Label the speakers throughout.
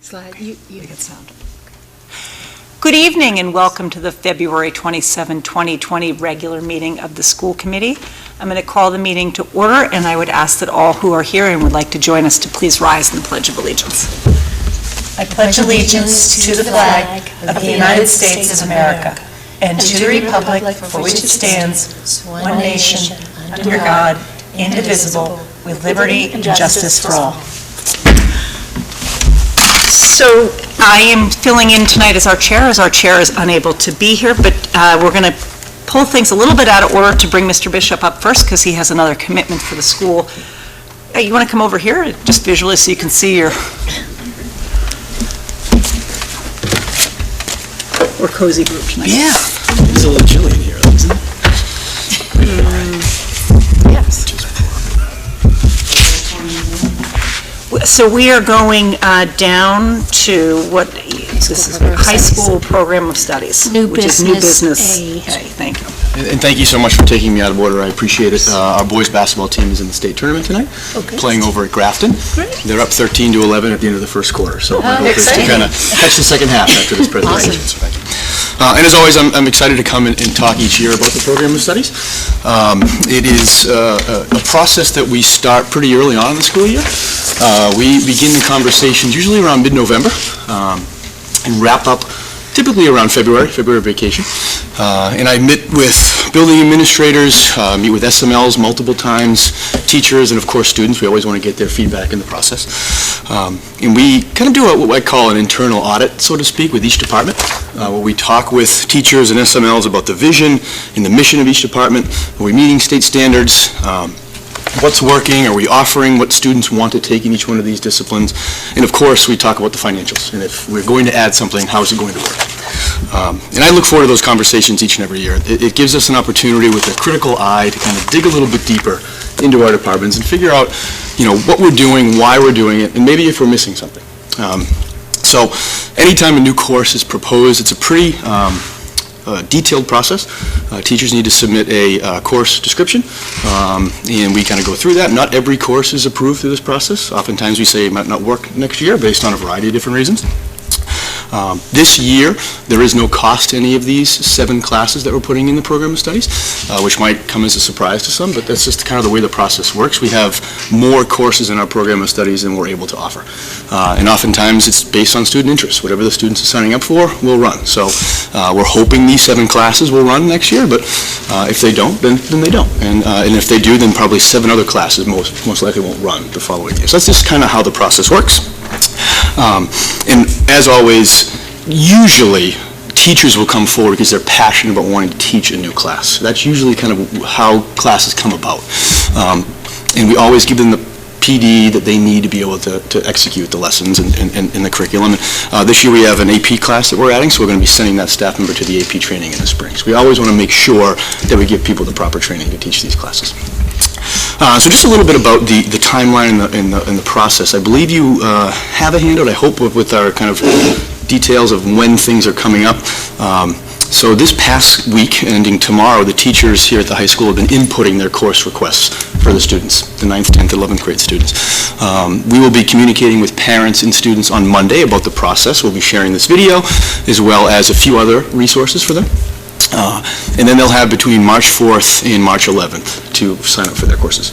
Speaker 1: Slide. You get sound.
Speaker 2: Good evening and welcome to the February 27, 2020 regular meeting of the school committee. I'm going to call the meeting to order, and I would ask that all who are here and would like to join us to please rise in the Pledge of Allegiance. I pledge allegiance to the flag of the United States of America and to the republic for which it stands, one nation, under God, indivisible, with liberty and justice for all. So I am filling in tonight as our chair is unable to be here, but we're going to pull things a little bit out of order to bring Mr. Bishop up first because he has another commitment for the school. Hey, you want to come over here just visually so you can see your... We're cozy group tonight.
Speaker 3: Yeah. It's a little chilly in here, isn't it?
Speaker 2: Yes. So we are going down to what this is high school program of studies, which is new business. Okay, thank you.
Speaker 3: And thank you so much for taking me out of order. I appreciate it. Our boys basketball team is in the state tournament tonight, playing over at Grafton.
Speaker 2: Great.
Speaker 3: They're up 13-11 at the end of the first quarter, so my hope is to kind of catch the second half after this presentation.
Speaker 2: Awesome.
Speaker 3: So thank you. And as always, I'm excited to come and talk each year about the program of studies. It is a process that we start pretty early on in the school year. We begin the conversations usually around mid-November and wrap up typically around February vacation. And I meet with building administrators, meet with SMLs multiple times, teachers, and of course students. We always want to get their feedback in the process. And we kind of do what I call an internal audit, so to speak, with each department, where we talk with teachers and SMLs about the vision and the mission of each department. Are we meeting state standards? What's working? Are we offering what students want to take in each one of these disciplines? And of course, we talk about the financials. And if we're going to add something, how is it going to work? And I look forward to those conversations each and every year. It gives us an opportunity with a critical eye to kind of dig a little bit deeper into our departments and figure out, what we're doing, why we're doing it, and maybe if we're missing something. So anytime a new course is proposed, it's a pretty detailed process. Teachers need to submit a course description, and we kind of go through that. Not every course is approved through this process. Oftentimes we say it might not work next year based on a variety of different reasons. This year, there is no cost to any of these 7 classes that we're putting in the program of studies, which might come as a surprise to some, but that's just kind of the way the process works. We have more courses in our program of studies than we're able to offer. And oftentimes, it's based on student interest. Whatever the students are signing up for, we'll run. So we're hoping these 7 classes will run next year, but if they don't, then they don't. And if they do, then probably 7 other classes most likely won't run the following year. So that's just kind of how the process works. And as always, usually teachers will come forward because they're passionate about wanting to teach a new class. That's usually kind of how classes come about. And we always give them the PD that they need to be able to execute the lessons and the curriculum. This year we have an AP class that we're adding, so we're going to be sending that staff member to the AP training in the spring. So we always want to make sure that we give people the proper training to teach these classes. So just a little bit about the timeline and the process. I believe you have a handout, I hope, with our kind of details of when things are coming up. So this past week, ending tomorrow, the teachers here at the high school have been inputting their course requests for the students, the 9th, 10th, 11th grade students. We will be communicating with parents and students on Monday about the process. We'll be sharing this video, as well as a few other resources for them. And then they'll have between March 4th and March 11th to sign up for their courses.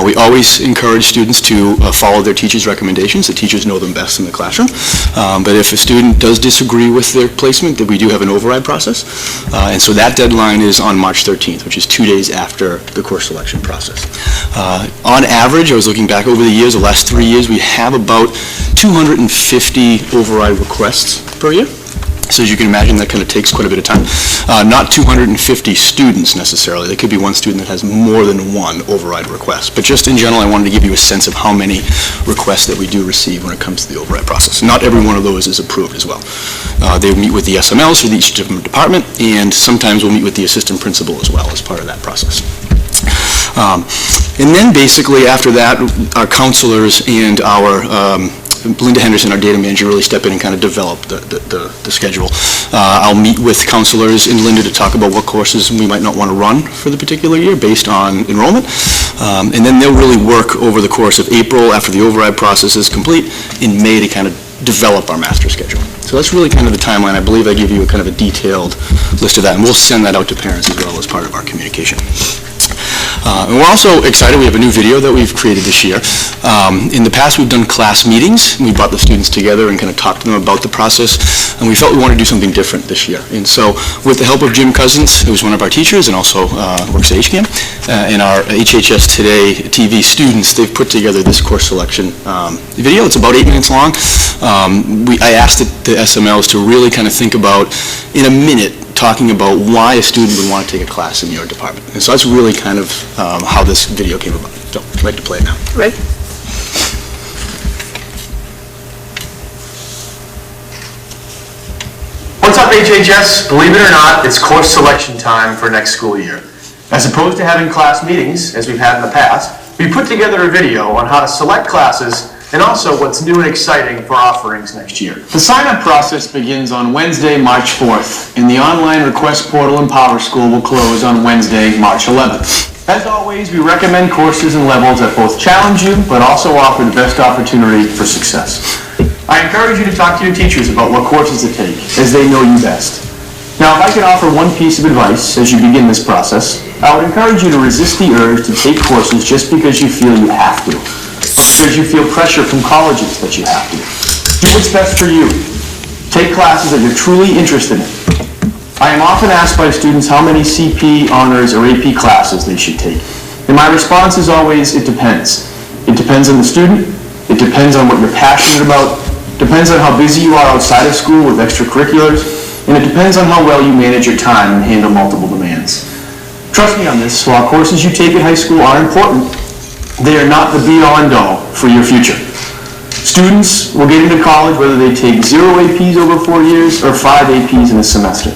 Speaker 3: We always encourage students to follow their teachers' recommendations. The teachers know them best in the classroom. But if a student does disagree with their placement, then we do have an override process. And so that deadline is on March 13th, which is 2 days after the course selection process. On average, I was looking back over the years, the last 3 years, we have about 250 override requests per year. So as you can imagine, that kind of takes quite a bit of time. Not 250 students necessarily. There could be one student that has more than one override request. But just in general, I wanted to give you a sense of how many requests that we do receive when it comes to the override process. Not every one of those is approved as well. They meet with the SMLs for each different department, and sometimes we'll meet with the assistant principal as well as part of that process. And then basically after that, our counselors and our Linda Henderson, our data manager, really step in and kind of develop the schedule. I'll meet with counselors in Linda to talk about what courses we might not want to run for the particular year based on enrollment. And then they'll really work over the course of April after the override process is complete, in May to kind of develop our master schedule. So that's really kind of the timeline. I believe I give you a kind of a detailed list of that, and we'll send that out to parents as well as part of our communication. And we're also excited, we have a new video that we've created this year. In the past, we've done class meetings. We brought the students together and kind of talked to them about the process, and we felt we wanted to do something different this year. And so, with the help of Jim Cousins, who's one of our teachers and also works at HCAM, and our HHS Today TV students, they've put together this course selection video. It's about 8 minutes long. I asked the SMLs to really kind of think about, in a minute, talking about why a student would want to take a class in your department. And so that's really kind of how this video came about. So I'd like to play it now.
Speaker 2: Ready?
Speaker 1: What's up, HHS? Believe it or not, it's course selection time for next school year. As opposed to having class meetings, as we've had in the past, we put together a video on how to select classes and also what's new and exciting for offerings next year. The sign-up process begins on Wednesday, March 4th, and the online request portal in Power School will close on Wednesday, March 11th. As always, we recommend courses and levels that both challenge you, but also offer the best opportunity for success. I encourage you to talk to your teachers about what courses to take, as they know you best. Now, if I could offer one piece of advice as you begin this process, I would encourage you to resist the urge to take courses just because you feel you have to. Because you feel pressure from colleges that you have to. Do what's best for you. Take classes that you're truly interested in. I am often asked by students how many CP, honors, or AP classes they should take. And my response is always, it depends. It depends on the student, it depends on what you're passionate about, depends on how busy you are outside of school with extracurriculars, and it depends on how well you manage your time and handle multiple demands. Trust me on this, while courses you take in high school are important, they are not the be-all and all for your future. Students will get into college whether they take 0 APs over 4 years or 5 APs in a semester.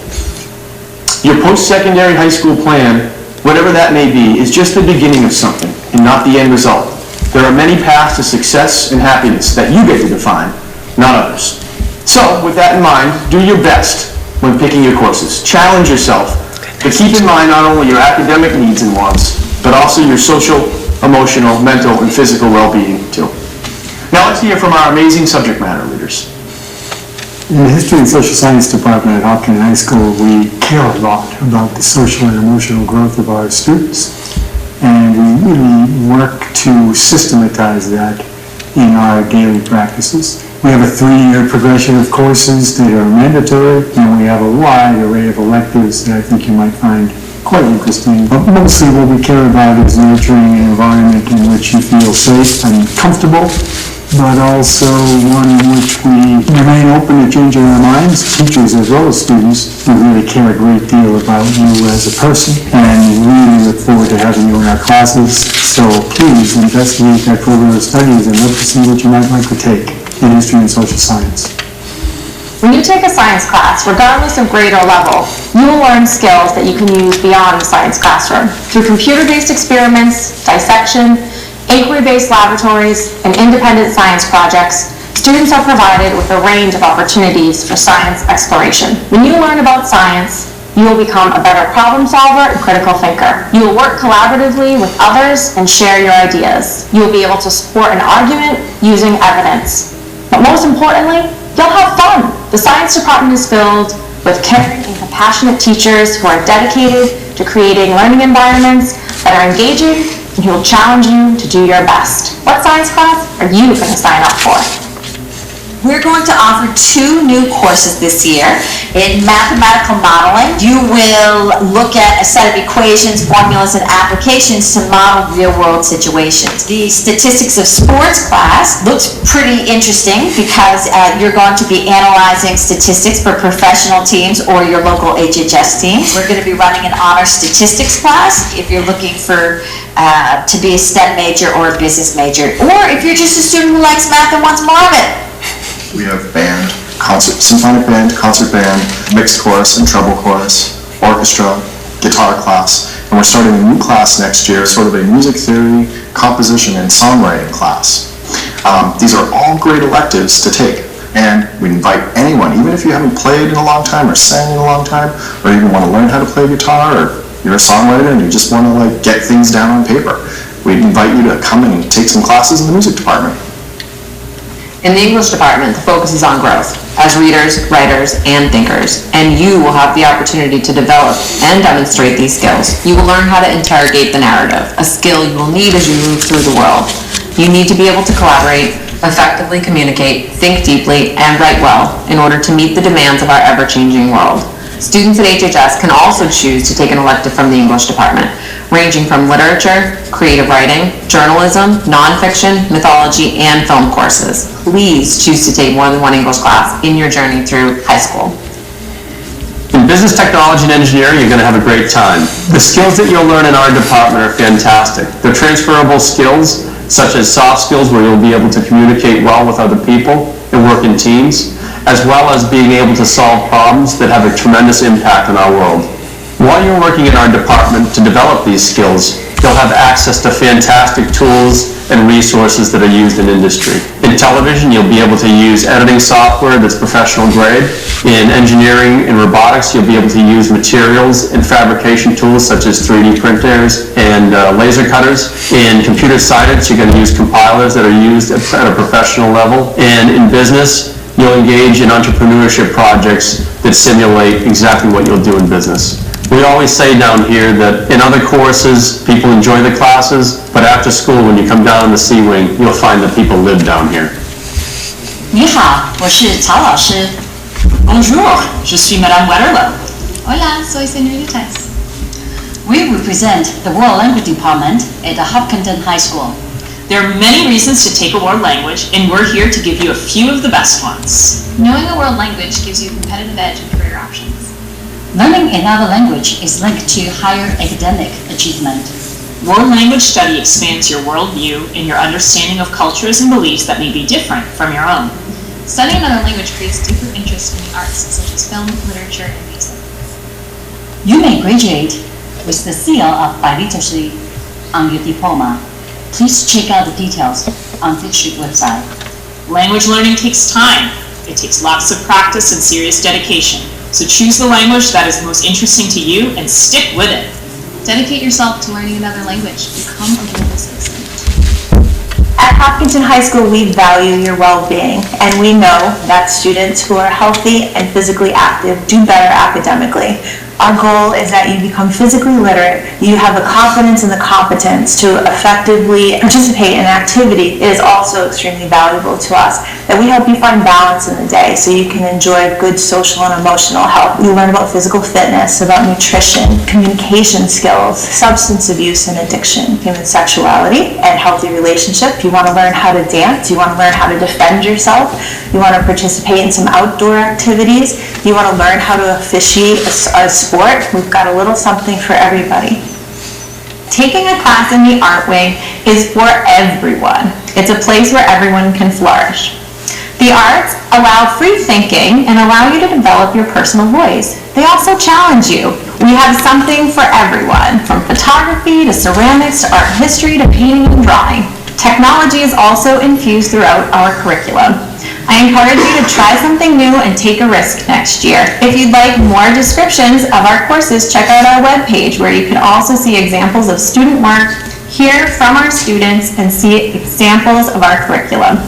Speaker 1: Your post-secondary high school plan, whatever that may be, is just the beginning of something and not the end result. There are many paths to success and happiness that you get to define, not others. So, with that in mind, do your best when picking your courses. Challenge yourself, but keep in mind not only your academic needs and wants, but also your social, emotional, mental, and physical well-being, too. Now let's hear from our amazing subject matter leaders.
Speaker 4: In the History and Social Science Department at Hopkins High School, we care a lot about the social and emotional growth of our students, and we really work to systematize that in our daily practices. We have a 3-year progression of courses that are mandatory, and we have a wide array of electives that I think you might find quite interesting. But mostly what we care about is nurturing an environment in which you feel safe and comfortable, but also one in which we remain open to changing our minds, teachers as well as students. We really care a great deal about you as a person, and really look forward to having you in our classes. So please investigate that program of studies and look to see what you might like to take in history and social science.
Speaker 5: When you take a science class, regardless of grade or level, you will learn skills that you can use beyond the science classroom. Through computer-based experiments, dissection, inquiry-based laboratories, and independent science projects, students are provided with a range of opportunities for science exploration. When you learn about science, you will become a better problem solver and critical thinker. You will work collaboratively with others and share your ideas. You will be able to support an argument using evidence. But most importantly, you'll have fun. The science department is filled with caring and compassionate teachers who are dedicated to creating learning environments that are engaging and who will challenge you to do your best. What science class are you going to sign up for?
Speaker 6: We're going to offer 2 new courses this year. In mathematical modeling, you will look at a set of equations, formulas, and applications to model real-world situations. The statistics of sports class looks pretty interesting because you're going to be analyzing statistics for professional teams or your local HHS teams. We're going to be running an honor statistics class if you're looking for to be a STEM major or a business major, or if you're just a student who likes math and wants more of it.
Speaker 7: We have band, symphonic band, concert band, mixed chorus and treble chorus, orchestra, guitar class, and we're starting a new class next year, sort of a music theory, composition, and songwriting class. These are all great electives to take, and we invite anyone, even if you haven't played in a long time or sang in a long time, or even want to learn how to play guitar, or you're a songwriter and you just want to get things down on paper. We invite you to come and take some classes in the music department.
Speaker 8: In the English department, the focus is on growth as readers, writers, and thinkers, and you will have the opportunity to develop and demonstrate these skills. You will learn how to interrogate the narrative, a skill you will need as you move through the world. You need to be able to collaborate, effectively communicate, think deeply, and write well in order to meet the demands of our ever-changing world. Students at HHS can also choose to take an elective from the English department, ranging from literature, creative writing, journalism, nonfiction, mythology, and film courses. Please choose to take more than one English class in your journey through high school.
Speaker 1: In business technology and engineering, you're going to have a great time. The skills that you'll learn in our department are fantastic. They're transferable skills, such as soft skills where you'll be able to communicate well with other people and work in teams, as well as being able to solve problems that have a tremendous impact on our world. While you're working in our department to develop these skills, you'll have access to fantastic tools and resources that are used in industry. In television, you'll be able to use editing software that's professional grade. In engineering and robotics, you'll be able to use materials and fabrication tools such as 3D printers and laser cutters. In computer science, you're going to use compilers that are used at a professional level. And in business, you'll engage in entrepreneurship projects that simulate exactly what you'll do in business. We always say down here that in other courses, people enjoy the classes, but after school, when you come down in the C wing, you'll find that people live down here.
Speaker 9: 你好，我是曹老师。Bonjour, je suis Madame Wetterlow.
Speaker 10: Hola, soy señoritas.
Speaker 9: We represent the World Language Department at the Hopkinton High School.
Speaker 2: There are many reasons to take a world language, and we're here to give you a few of the best ones.
Speaker 10: Knowing a world language gives you a competitive edge in career options.
Speaker 9: Learning another language is linked to higher academic achievement.
Speaker 2: World language study expands your worldview and your understanding of cultures and beliefs that may be different from your own.
Speaker 10: Studying another language creates deeper interest in the arts, such as film, literature, and music.
Speaker 9: You may graduate with the seal of biliteracy on your diploma. Please check out the details on the District website.
Speaker 2: Language learning takes time. It takes lots of practice and serious dedication. So choose the language that is most interesting to you and stick with it.
Speaker 10: Dedicate yourself to learning another language. Become a global citizen.
Speaker 11: At Hopkinton High School, we value your well-being, and we know that students who are healthy and physically active do better academically. Our goal is that you become physically literate, you have the confidence and the competence to effectively participate in activity. It is also extremely valuable to us that we help you find balance in the day so you can enjoy good social and emotional health. You learn about physical fitness, about nutrition, communication skills, substance abuse and addiction, human sexuality, and healthy relationship. You want to learn how to dance, you want to learn how to defend yourself, you want to participate in some outdoor activities, you want to learn how to officiate a sport. We've got a little something for everybody.
Speaker 5: Taking a class in the art wing is for everyone. It's a place where everyone can flourish. The arts allow free thinking and allow you to develop your personal voice. They also challenge you. We have something for everyone, from photography to ceramics to art history to painting and drawing. Technology is also infused throughout our curriculum. I encourage you to try something new and take a risk next year. If you'd like more descriptions of our courses, check out our webpage where you can also see examples of student work, hear from our students, and see examples of our curriculum.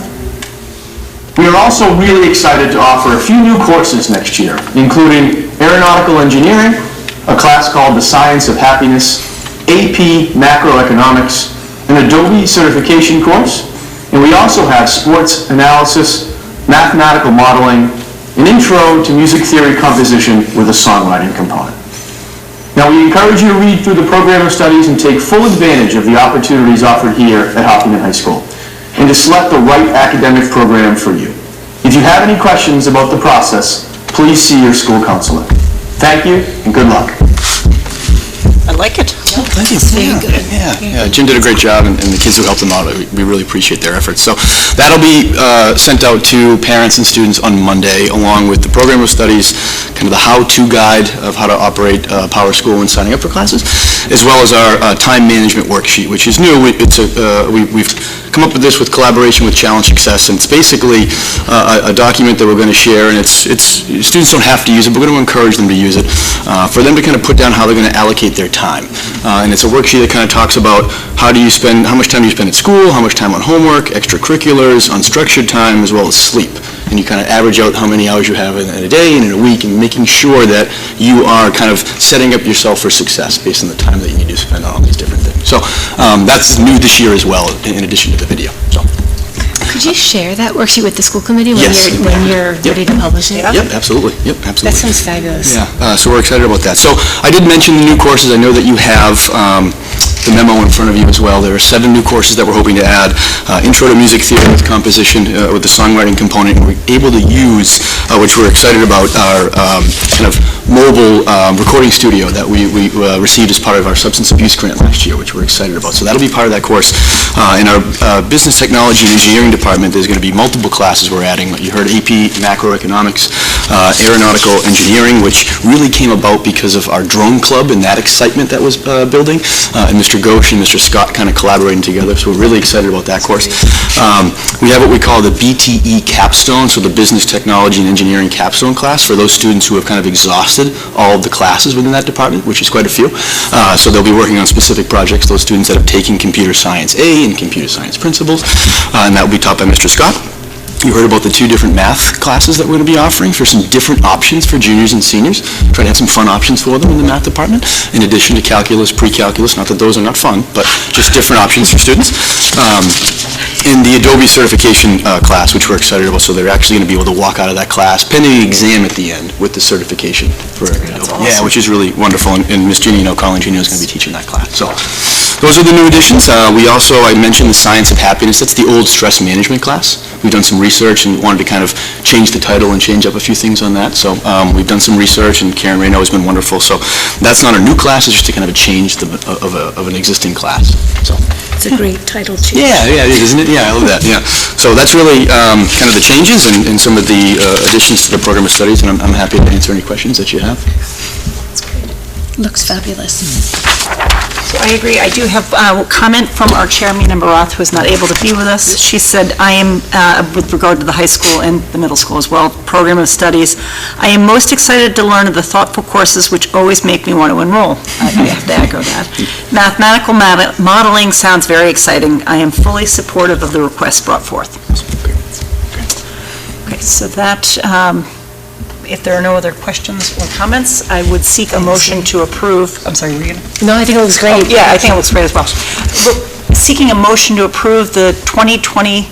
Speaker 1: We are also really excited to offer a few new courses next year, including Aeronautical Engineering, a class called The Science of Happiness, AP Macroeconomics, an Adobe certification course, and we also have Sports Analysis, Mathematical Modeling, an Intro to Music Theory Composition with a songwriting component. Now, we encourage you to read through the program of studies and take full advantage of the opportunities offered here at Hopkinton High School, and to select the right academic program for you. If you have any questions about the process, please see your school counselor. Thank you, and good luck.
Speaker 2: I like it.
Speaker 3: Thank you. Very good. Yeah. Jim did a great job, and the kids who helped him out, we really appreciate their efforts. So that'll be sent out to parents and students on Monday, along with the program of studies, kind of the how-to guide of how to operate Power School when signing up for classes, as well as our time management worksheet, which is new. We've come up with this with collaboration with Challenge Success, and it's basically a document that we're going to share, and students don't have to use it, but we're going to encourage them to use it, for them to kind of put down how they're going to allocate their time. And it's a worksheet that kind of talks about how much time do you spend at school, how much time on homework, extracurriculars, unstructured time, as well as sleep. And you kind of average out how many hours you have in a day and in a week, and making sure that you are kind of setting up yourself for success based on the time that you need to spend on all these different things. So that's new this year as well, in addition to the video. So.
Speaker 12: Could you share that worksheet with the school committee when you're ready to publish it?
Speaker 3: Yep, absolutely. Yep, absolutely.
Speaker 12: That sounds fabulous.
Speaker 3: Yeah, so we're excited about that. So I did mention the new courses. I know that you have the memo in front of you as well. There are 7 new courses that we're hoping to add. Intro to Music Theory with composition, with the songwriting component. We're able to use, which we're excited about, our kind of mobile recording studio that we received as part of our substance abuse grant last year, which we're excited about. So that'll be part of that course. In our business technology and engineering department, there's going to be multiple classes we're adding. You heard AP macroeconomics, aeronautical engineering, which really came about because of our drone club and that excitement that was building, and Mr. Ghosh and Mr. Scott kind of collaborating together. So we're really excited about that course. We have what we call the BTE capstone, so the business technology and engineering capstone class for those students who have kind of exhausted all of the classes within that department, which is quite a few. So they'll be working on specific projects, those students that have taken computer science A and computer science principles, and that will be taught by Mr. Scott. You heard about the 2 different math classes that we're going to be offering for some different options for juniors and seniors. Try to have some fun options for them in the math department, in addition to calculus, pre-calculus, not that those are not fun, but just different options for students. In the Adobe certification class, which we're excited about, so they're actually going to be able to walk out of that class pending the exam at the end with the certification for Adobe. Awesome. Yeah, which is really wonderful, and Ms. Jeannie Colin Jr. is going to be teaching that class. So those are the new additions. I mentioned the Science of Happiness. That's the old stress management class. We've done some research and wanted to kind of change the title and change up a few things on that. So we've done some research, and Karen Reno has been wonderful. So that's not a new class, it's just a kind of a change of an existing class. So.
Speaker 12: It's a great title change.
Speaker 3: Yeah, it is, isn't it? Yeah, I love that, yeah. So that's really kind of the changes and some of the additions to the program of studies, and I'm happy to answer any questions that you have.
Speaker 12: That's great. Looks fabulous.
Speaker 2: So I agree. I do have a comment from our chair, Mina Barath, who is not able to be with us. She said, I am, with regard to the high school and the middle school as well, program of studies, I am most excited to learn of the thoughtful courses which always make me want to enroll. I have to echo that. Mathematical modeling sounds very exciting. I am fully supportive of the request brought forth. Okay, so that, if there are no other questions or comments, I would seek a motion to approve. I'm sorry, were you going to?
Speaker 12: No, I think it looks great.
Speaker 2: Oh, yeah, I think it looks great as well. Seeking a motion to approve the 2020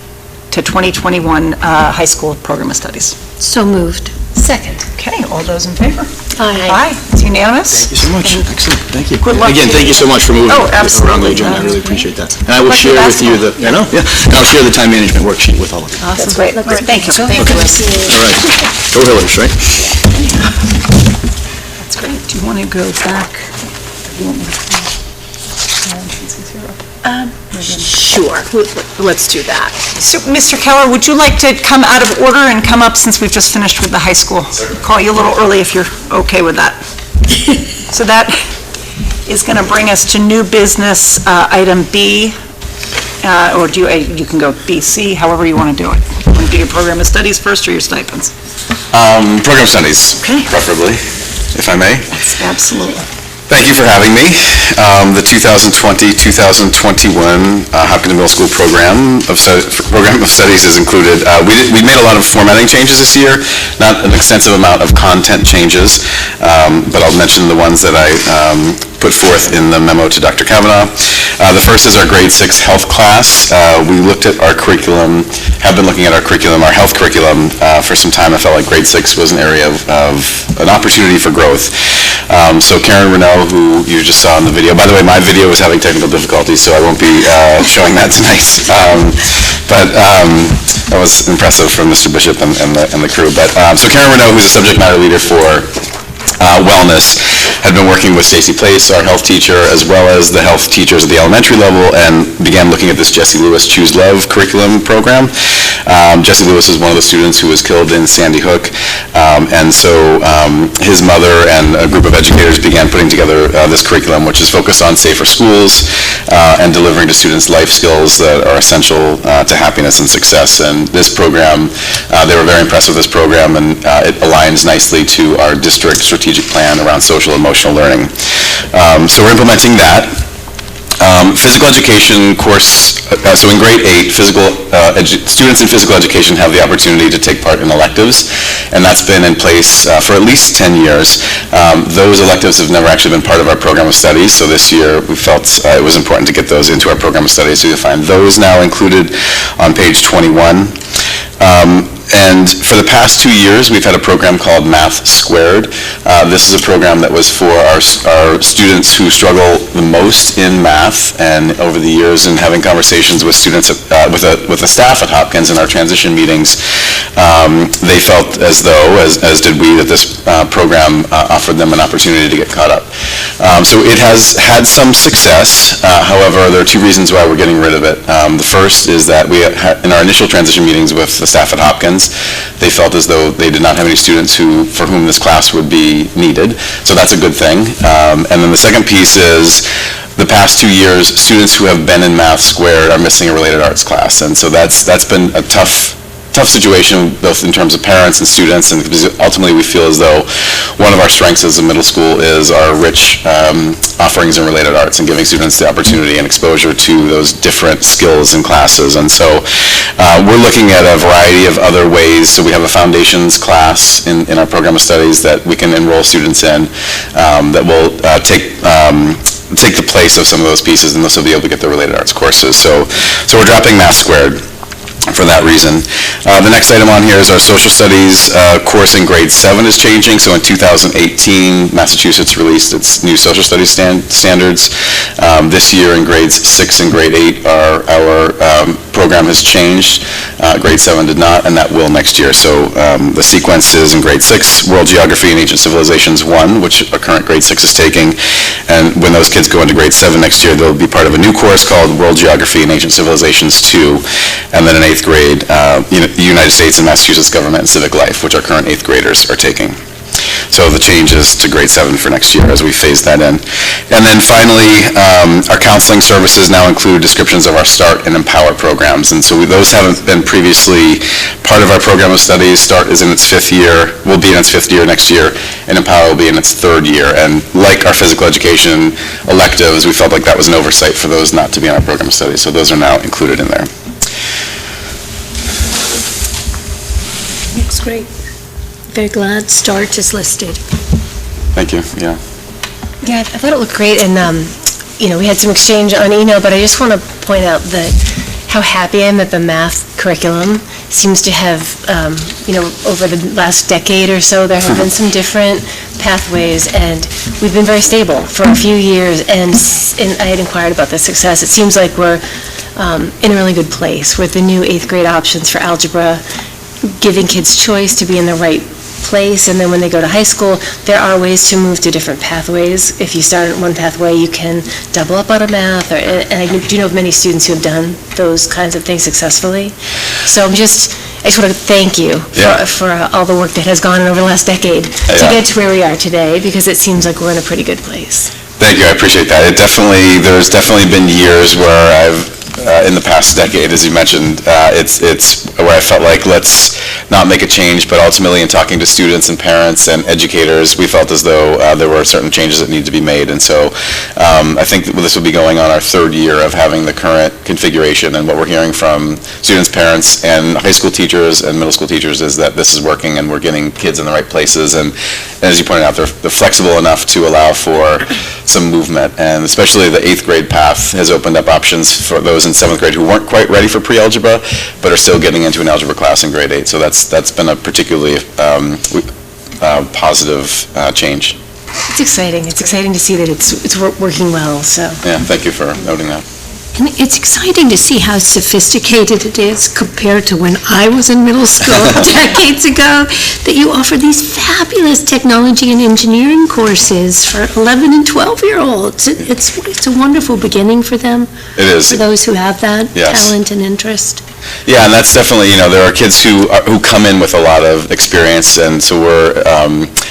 Speaker 2: to 2021 high school program of studies.
Speaker 12: So moved. Second.
Speaker 2: Okay, all those in favor?
Speaker 12: Aye.
Speaker 2: Aye, it's unanimous.
Speaker 3: Thank you so much. Excellent, thank you.
Speaker 2: Good luck
Speaker 3: Again,
Speaker 2: to
Speaker 3: thank you so much for moving around the
Speaker 2: absolutely.
Speaker 3: agenda. I really appreciate that. And I will
Speaker 2: Like
Speaker 3: share
Speaker 2: your
Speaker 3: with you the,
Speaker 2: basketball.
Speaker 3: I know, yeah, and I'll share the time management worksheet with all of you.
Speaker 2: That's great. Thank you.
Speaker 12: Thank you.
Speaker 3: All right, go Hillers, right?
Speaker 2: That's great. Do you want to go back?
Speaker 12: Sure. Let's do that.
Speaker 2: So, Mr. Keller, would you like to come out of order and come up since we've just finished with the high school? Call you a little early if you're okay with that. So that is going to bring us to new business, item B, or you can go B, C, however you want to do it. You want to do your program of studies first or your stipends?
Speaker 13: Program studies, preferably, if I may.
Speaker 2: Yes, absolutely.
Speaker 13: Thank you for having me. The 2020-2021 Hopkins Middle School program of studies is included. We made a lot of formatting changes this year, not an extensive amount of content changes, but I'll mention the ones that I put forth in the memo to Dr. Kavanaugh. The first is our grade 6 health class. We looked at our curriculum, have been looking at our curriculum, our health curriculum for some time. I felt like grade 6 was an area of an opportunity for growth. So Karen Renaud, who you just saw in the video, by the way, my video is having technical difficulties, so I won't be showing that tonight. But that was impressive from Mr. Bishop and the crew. But so Karen Renaud, who's a subject matter leader for wellness, had been working with Stacy Place, our health teacher, as well as the health teachers at the elementary level, and began looking at this Jesse Lewis Choose Love curriculum program. Jesse Lewis is one of the students who was killed in Sandy Hook, and so his mother and a group of educators began putting together this curriculum, which is focused on safer schools and delivering to students life skills that are essential to happiness and success. And this program, they were very impressed with this program, and it aligns nicely to our district strategic plan around social and emotional learning. So we're implementing that. Physical education course, so in grade 8, students in physical education have the opportunity to take part in electives, and that's been in place for at least 10 years. Those electives have never actually been part of our program of studies, so this year we felt it was important to get those into our program of studies, so you'll find those now included on page 21. And for the past 2 years, we've had a program called Math Squared. This is a program that was for our students who struggle the most in math, and over the years in having conversations with students, with the staff at Hopkins in our transition meetings, they felt as though, as did we, that this program offered them an opportunity to get caught up. So it has had some success. However, there are 2 reasons why we're getting rid of it. The first is that we, in our initial transition meetings with the staff at Hopkins, they felt as though they did not have any students for whom this class would be needed. So that's a good thing. And then the second piece is, the past 2 years, students who have been in Math Squared are missing a related arts class. And so that's been a tough situation, both in terms of parents and students, and ultimately we feel as though one of our strengths as a middle school is our rich offerings in related arts and giving students the opportunity and exposure to those different skills and classes. And so we're looking at a variety of other ways. So we have a foundations class in our program of studies that we can enroll students in that will take the place of some of those pieces, and those will be able to get the related arts courses. So we're dropping Math Squared for that reason. The next item on here is our social studies course in grade 7 is changing. So in 2018, Massachusetts released its new social studies standards. This year in grades 6 and grade 8, our program has changed. Grade 7 did not, and that will next year. So the sequence is in grade 6, World Geography and Ancient Civilizations 1, which a current grade 6 is taking. And when those kids go into grade 7 next year, they'll be part of a new course called World Geography and Ancient Civilizations 2, and then in 8th grade, the United States and Massachusetts Government and Civic Life, which our current 8th graders are taking. So the change is to grade 7 for next year as we phase that in. And then finally, our counseling services now include descriptions of our START and Empower programs. And so those haven't been previously part of our program of studies. START is in its 5th year, will be in its 5th year next year, and Empower will be in its 3rd year. And like our physical education electives, we felt like that was an oversight for those not to be in our program of studies. So those are now included in there.
Speaker 12: Looks great. Very glad START is listed.
Speaker 13: Thank you, yeah.
Speaker 12: Yeah, I thought it looked great, and, we had some exchange on email, but I just want to point out that how happy I am that the math curriculum seems to have, over the last decade or so, there have been some different pathways, and we've been very stable for a few years, and I had inquired about the success. It seems like we're in a really good place with the new 8th grade options for algebra, giving kids choice to be in the right place, and then when they go to high school, there are ways to move to different pathways. If you start at one pathway, you can double up on a math, and I do know of many students who have done those kinds of things successfully. So I just want to thank you for all the work that has gone on over the last decade to get to where we are today, because it seems like we're in a pretty good place.
Speaker 13: Thank you, I appreciate that. There's definitely been years where I've in the past decade, as you mentioned, it's where I felt like let's not make a change, but ultimately in talking to students and parents and educators, we felt as though there were certain changes that needed to be made. And so I think that this will be going on our 3rd year of having the current configuration, and what we're hearing from students, parents, and high school teachers and middle school teachers is that this is working and we're getting kids in the right places. And as you pointed out, they're flexible enough to allow for some movement, and especially the 8th grade path has opened up options for those in 7th grade who weren't quite ready for pre-algebra, but are still getting into an algebra class in grade 8. So that's been a particularly positive change.
Speaker 12: It's exciting. It's exciting to see that it's working well. So
Speaker 13: yeah, thank you for noting that.
Speaker 14: And it's exciting to see how sophisticated it is compared to when I was in middle school decades ago, that you offer these fabulous technology and engineering courses for 11 and 12-year-olds. It's a wonderful beginning for them.
Speaker 13: It is.
Speaker 14: For those who have that
Speaker 13: Yes.
Speaker 14: talent and interest.
Speaker 13: Yeah, and that's definitely, there are kids who come in with a lot of experience, and so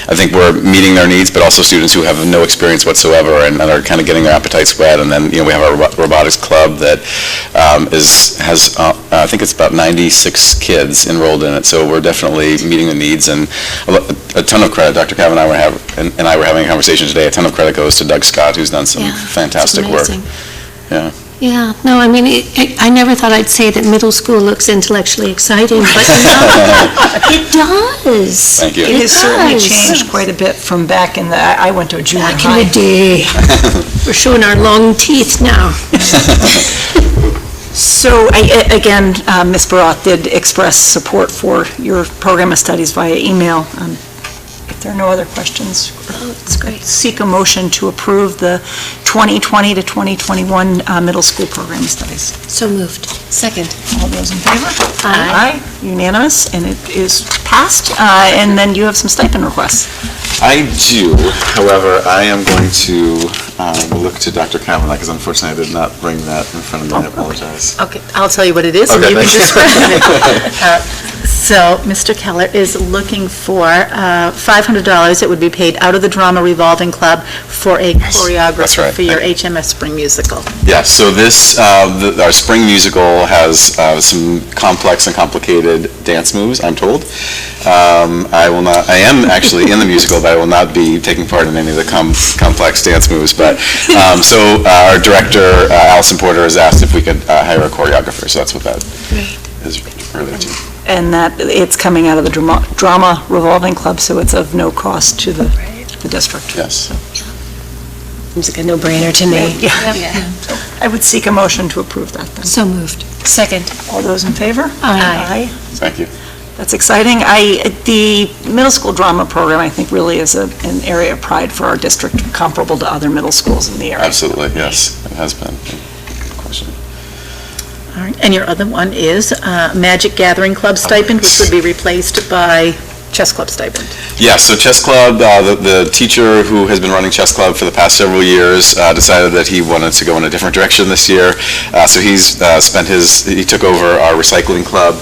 Speaker 13: I think we're meeting their needs, but also students who have no experience whatsoever and are kind of getting their appetites wet. And then, we have our Robotics Club that has, I think it's about 96 kids enrolled in it, so we're definitely meeting the needs, and a ton of credit. Dr. Cavan and I were having a conversation today. A ton of credit goes to Doug Scott, who's done some fantastic work. Yeah.
Speaker 14: Yeah, no, I mean, I never thought I'd say that middle school looks intellectually exciting, but it does.
Speaker 13: Thank you.
Speaker 2: It has certainly changed quite a bit from back in I went to a junior
Speaker 14: Back
Speaker 2: high.
Speaker 14: in the day. We're showing our long teeth now.
Speaker 2: So, again, Ms. Baroth did express support for your program of studies via email. If there are no other questions,
Speaker 14: That's great.
Speaker 2: seek a motion to approve the 2020 to 2021 middle school program of studies.
Speaker 14: So moved. Second.
Speaker 2: All those in favor?
Speaker 14: Aye.
Speaker 2: Unanimous, and it is passed. And then you have some stipend requests.
Speaker 13: I do. However, I am going to look to Dr. Kavanagh, because unfortunately I did not bring that in front of me. I apologize.
Speaker 15: Okay, I'll tell you what it is, and
Speaker 13: Okay,
Speaker 15: you can
Speaker 13: thank you.
Speaker 15: describe it. So, Mr. Keller is looking for $500 that would be paid out of the Drama Revolving Club for a
Speaker 13: That's
Speaker 15: choreographer
Speaker 13: right.
Speaker 15: for your HMS Spring Musical.
Speaker 13: Yeah, so this, our spring musical has some complex and complicated dance moves, I'm told. I am actually in the musical, but I will not be taking part in any of the complex dance moves. But, so our director, Allison Porter, has asked if we could hire a choreographer, so that's what that is related to.
Speaker 2: And that it's coming out of the Drama Revolving Club, so it's of no cost to the district.
Speaker 13: Yes.
Speaker 12: Seems like a no-brainer to me.
Speaker 2: So I would seek a motion to approve that then.
Speaker 14: So moved.
Speaker 12: Second.
Speaker 2: All those in favor?
Speaker 12: Aye.
Speaker 13: Thank you.
Speaker 2: That's exciting. The middle school drama program, I think, really is an area of pride for our district, comparable to other middle schools in the area.
Speaker 13: Absolutely, yes, it has been. Good question.
Speaker 15: All right, and your other one is Magic Gathering Club stipend, which would be replaced by Chess Club stipend.
Speaker 13: Yeah, so Chess Club, the teacher who has been running Chess Club for the past several years decided that he wanted to go in a different direction this year. So he took over our recycling club,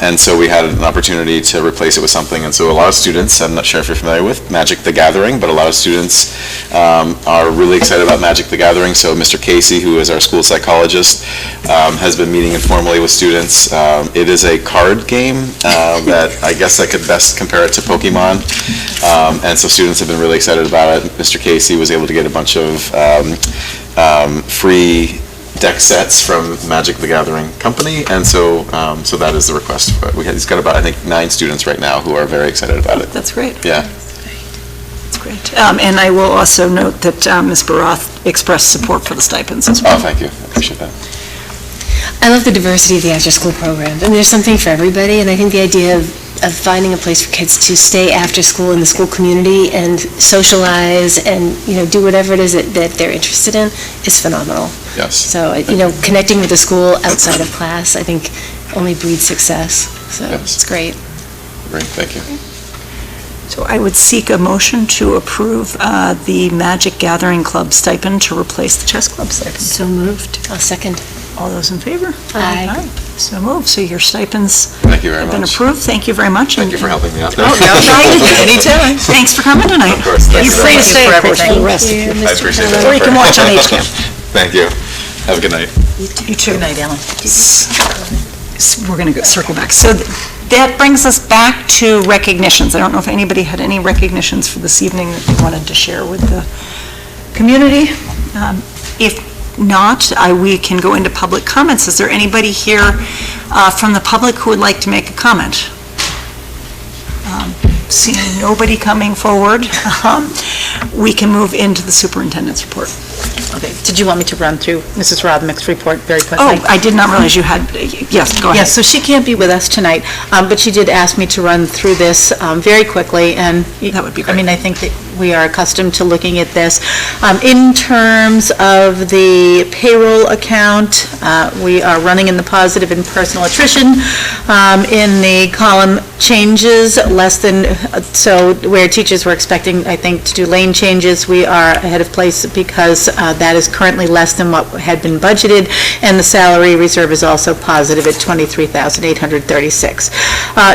Speaker 13: and so we had an opportunity to replace it with something. And so a lot of students, I'm not sure if you're familiar with Magic the Gathering, but a lot of students are really excited about Magic the Gathering. So Mr. Casey, who is our school psychologist, has been meeting informally with students. It is a card game that I guess I could best compare it to Pokemon. And so students have been really excited about it. Mr. Casey was able to get a bunch of free deck sets from Magic the Gathering Company, and so that is the request. He's got about, I think, 9 students right now who are very excited about it.
Speaker 2: That's great.
Speaker 13: Yeah.
Speaker 2: That's great. And I will also note that Ms. Baroth expressed support for the stipends as well.
Speaker 13: Oh, thank you. I appreciate that.
Speaker 12: I love the diversity of the after-school programs, and there's something for everybody, and I think the idea of finding a place for kids to stay after school in the school community and socialize and, do whatever it is that they're interested in is phenomenal.
Speaker 13: Yes.
Speaker 12: So, connecting with the school outside of class, I think, only breeds success, so
Speaker 13: Yes.
Speaker 12: it's great.
Speaker 13: Great, thank you.
Speaker 2: So I would seek a motion to approve the Magic Gathering Club stipend to replace the Chess Club stipend.
Speaker 12: So moved. I'll second.
Speaker 2: All those in favor?
Speaker 12: Aye.
Speaker 2: So moved. So your stipends
Speaker 13: Thank you very
Speaker 2: have been
Speaker 13: much.
Speaker 2: approved. Thank you very much.
Speaker 13: Thank you for helping me out there.
Speaker 2: Anytime. Thanks for coming tonight.
Speaker 13: Of course, thank
Speaker 2: You're
Speaker 13: you
Speaker 2: free
Speaker 13: very
Speaker 2: to
Speaker 13: much.
Speaker 2: stay,
Speaker 15: for
Speaker 2: of course, for the
Speaker 15: everything.
Speaker 2: rest of you.
Speaker 13: I appreciate that.
Speaker 2: Or you can watch on HCAM.
Speaker 13: Thank you. Have a good night.
Speaker 2: You too.
Speaker 15: Good night, Ellen.
Speaker 2: We're going to circle back. So that brings us back to recognitions. I don't know if anybody had any recognitions for this evening that they wanted to share with the community. If not, we can go into public comments. Is there anybody here from the public who would like to make a comment? Seeing nobody coming forward, we can move into the superintendent's report.
Speaker 15: Okay, did you want me to run through Mrs. Rodmick's report very quickly?
Speaker 2: Oh, I did not realize you had, yes, go ahead.
Speaker 15: Yes, so she can't be with us tonight, but she did ask me to run through this very quickly, and
Speaker 2: That would be great.
Speaker 15: I mean, I think that we are accustomed to looking at this. In terms of the payroll account, we are running in the positive in personal attrition. In the column changes, less than, so where teachers were expecting, I think, to do lane changes, we are ahead of place because that is currently less than what had been budgeted, and the salary reserve is also positive at $23,836.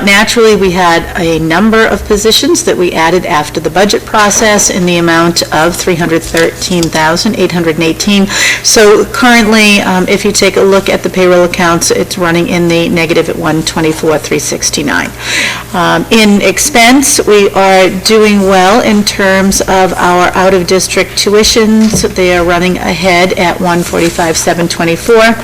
Speaker 15: Naturally, we had a number of positions that we added after the budget process in the amount of $313,818. So currently, if you take a look at the payroll accounts, it's running in the negative at $124,369. In expense, we are doing well in terms of our out-of-district tuitions. They are running ahead at $145,724.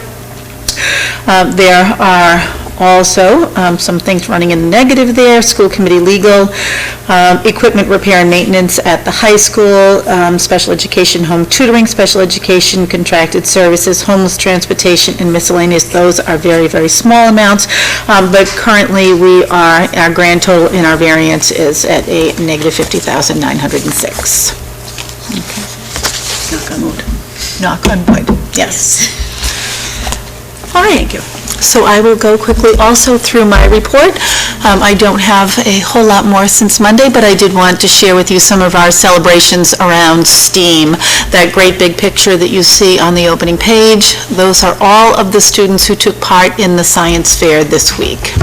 Speaker 15: There are also some things running in the negative there. School committee legal, equipment repair and maintenance at the high school, special education home tutoring, special education contracted services, homeless transportation, and miscellaneous. Those are very, very small amounts, but currently our grand total in our variance is at a negative $50,906. Okay. Knock on wood. Knock on wood, yes. All right. Thank you. So I will go quickly also through my report. I don't have a whole lot more since Monday, but I did want to share with you some of our celebrations around STEAM. That great big picture that you see on the opening page, those are all of the students who took part in the science fair this week.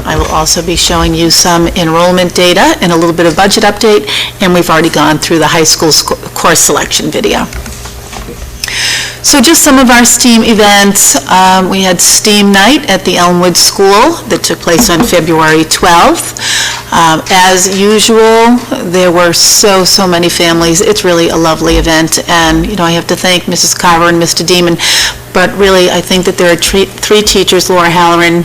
Speaker 15: I will also be showing you some enrollment data and a little bit of budget update, and we've already gone through the high school course selection video. So just some of our STEAM events. We had STEAM Night at the Elmwood School that took place on February 12th. As usual, there were so many families. It's really a lovely event, and I have to thank Mrs. Carver and Mr. Deeman, but really I think that there are three teachers, Laura Halloran,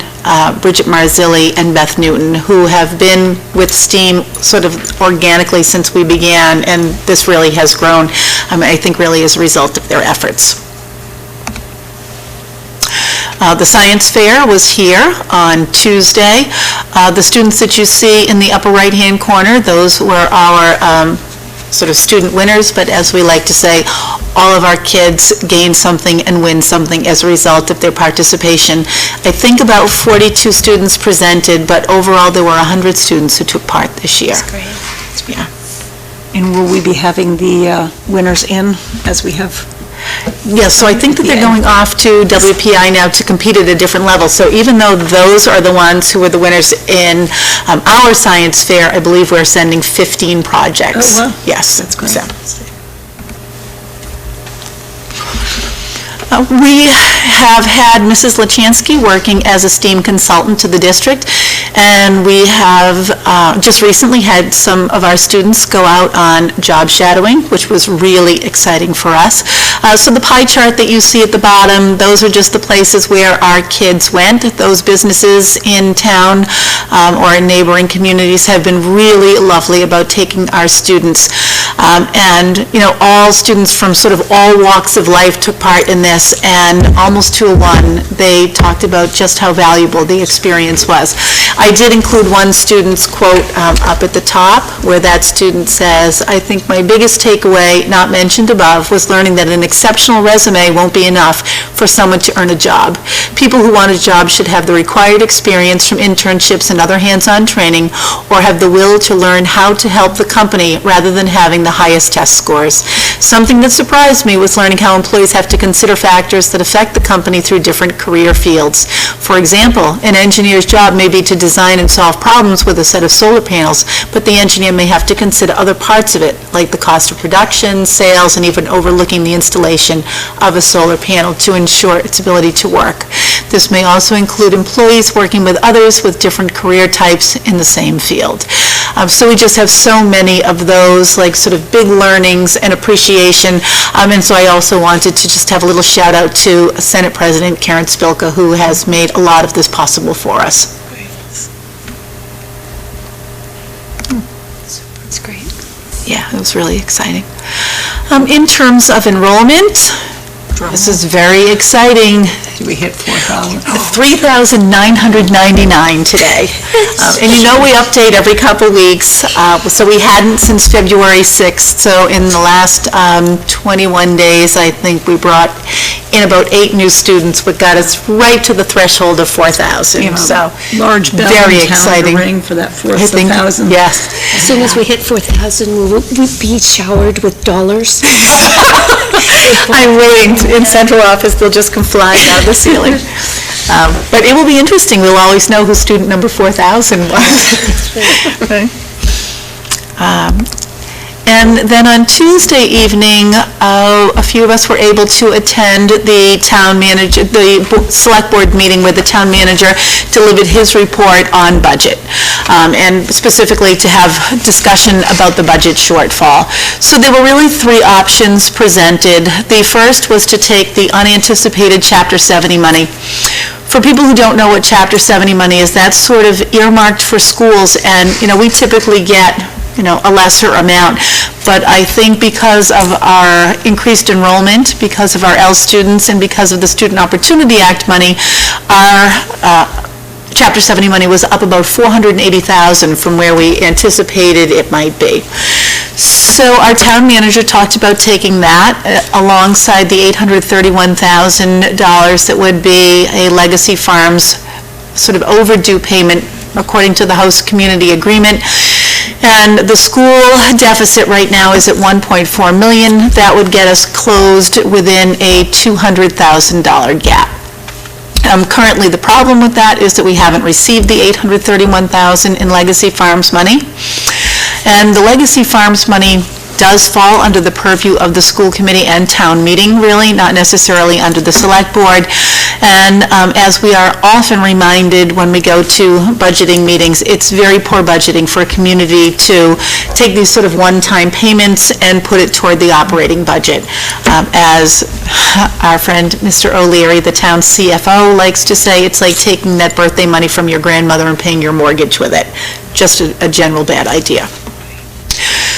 Speaker 15: Bridget Marzilli, and Beth Newton, who have been with STEAM sort of organically since we began, and this really has grown, I think really as a result of their efforts. The science fair was here on Tuesday. The students that you see in the upper right-hand corner, those were our sort of student winners, but as we like to say, all of our kids gain something and win something as a result of their participation. I think about 42 students presented, but overall there were 100 students who took part this year.
Speaker 2: That's great.
Speaker 15: Yeah.
Speaker 2: And will we be having the winners in as we have?
Speaker 15: Yes, so I think that they're going off to WPI now to compete at a different level. So even though those are the ones who were the winners in our science fair, I believe we're sending 15 projects.
Speaker 2: Oh, wow.
Speaker 15: Yes.
Speaker 2: That's great.
Speaker 15: So. We have had Mrs. Lachansky working as a STEAM consultant to the district, and we have just recently had some of our students go out on job shadowing, which was really exciting for us. So the pie chart that you see at the bottom, those are just the places where our kids went. Those businesses in town or in neighboring communities have been really lovely about taking our students. And, all students from sort of all walks of life took part in this, and almost to a one, they talked about just how valuable the experience was. I did include one student's quote up at the top, where that student says, "I think my biggest takeaway, not mentioned above, was learning that an exceptional resume won't be enough for someone to earn a job. People who want a job should have the required experience from internships and other hands-on training, or have the will to learn how to help the company rather than having the highest test scores. Something that surprised me was learning how employees have to consider factors that affect the company through different career fields. For example, an engineer's job may be to design and solve problems with a set of solar panels, but the engineer may have to consider other parts of it, like the cost of production, sales, and even overlooking the installation of a solar panel to ensure its ability to work. This may also include employees working with others with different career types in the same field." So we just have so many of those, like sort of big learnings and appreciation. And so I also wanted to just have a little shout out to Senate President Karen Spilka, who has made a lot of this possible for us. Yeah, it was really exciting. In terms of enrollment, this is very exciting.
Speaker 2: We hit 4,000.
Speaker 15: 3,999 today. And you know we update every couple weeks, so we hadn't since February 6th. So in the last 21 days, I think we brought in about 8 new students, what got us right to the threshold of 4,000. So
Speaker 2: Large bell
Speaker 15: very
Speaker 2: in town to
Speaker 15: exciting.
Speaker 2: ring for that
Speaker 15: I think,
Speaker 2: 4,000.
Speaker 15: yes.
Speaker 14: As soon as we hit 4,000, will we be showered with dollars?
Speaker 15: I'm waiting, in central office, they'll just come flying out of the ceiling. But it will be interesting, we'll always know who student number 4,000 was. Right. And then on Tuesday evening, a few of us were able to attend the select board meeting where the town manager delivered his report on budget, and specifically to have discussion about the budget shortfall. So there were really 3 options presented. The first was to take the unanticipated Chapter 70 money. For people who don't know what Chapter 70 money is, that's sort of earmarked for schools, and, we typically get a lesser amount. But I think because of our increased enrollment, because of our L students, and because of the Student Opportunity Act money, our Chapter 70 money was up about $480,000 from where we anticipated it might be. So our town manager talked about taking that alongside the $831,000 that would be a Legacy Farms sort of overdue payment according to the host community agreement. And the school deficit right now is at $1.4 million. That would get us closed within a $200,000 gap. Currently, the problem with that is that we haven't received the $831,000 in Legacy Farms money. And the Legacy Farms money does fall under the purview of the school committee and town meeting, really, not necessarily under the select board. And as we are often reminded when we go to budgeting meetings, it's very poor budgeting for a community to take these sort of one-time payments and put it toward the operating budget. As our friend Mr. O'Leary, the town CFO, likes to say, it's like taking that birthday money from your grandmother and paying your mortgage with it. Just a general bad idea.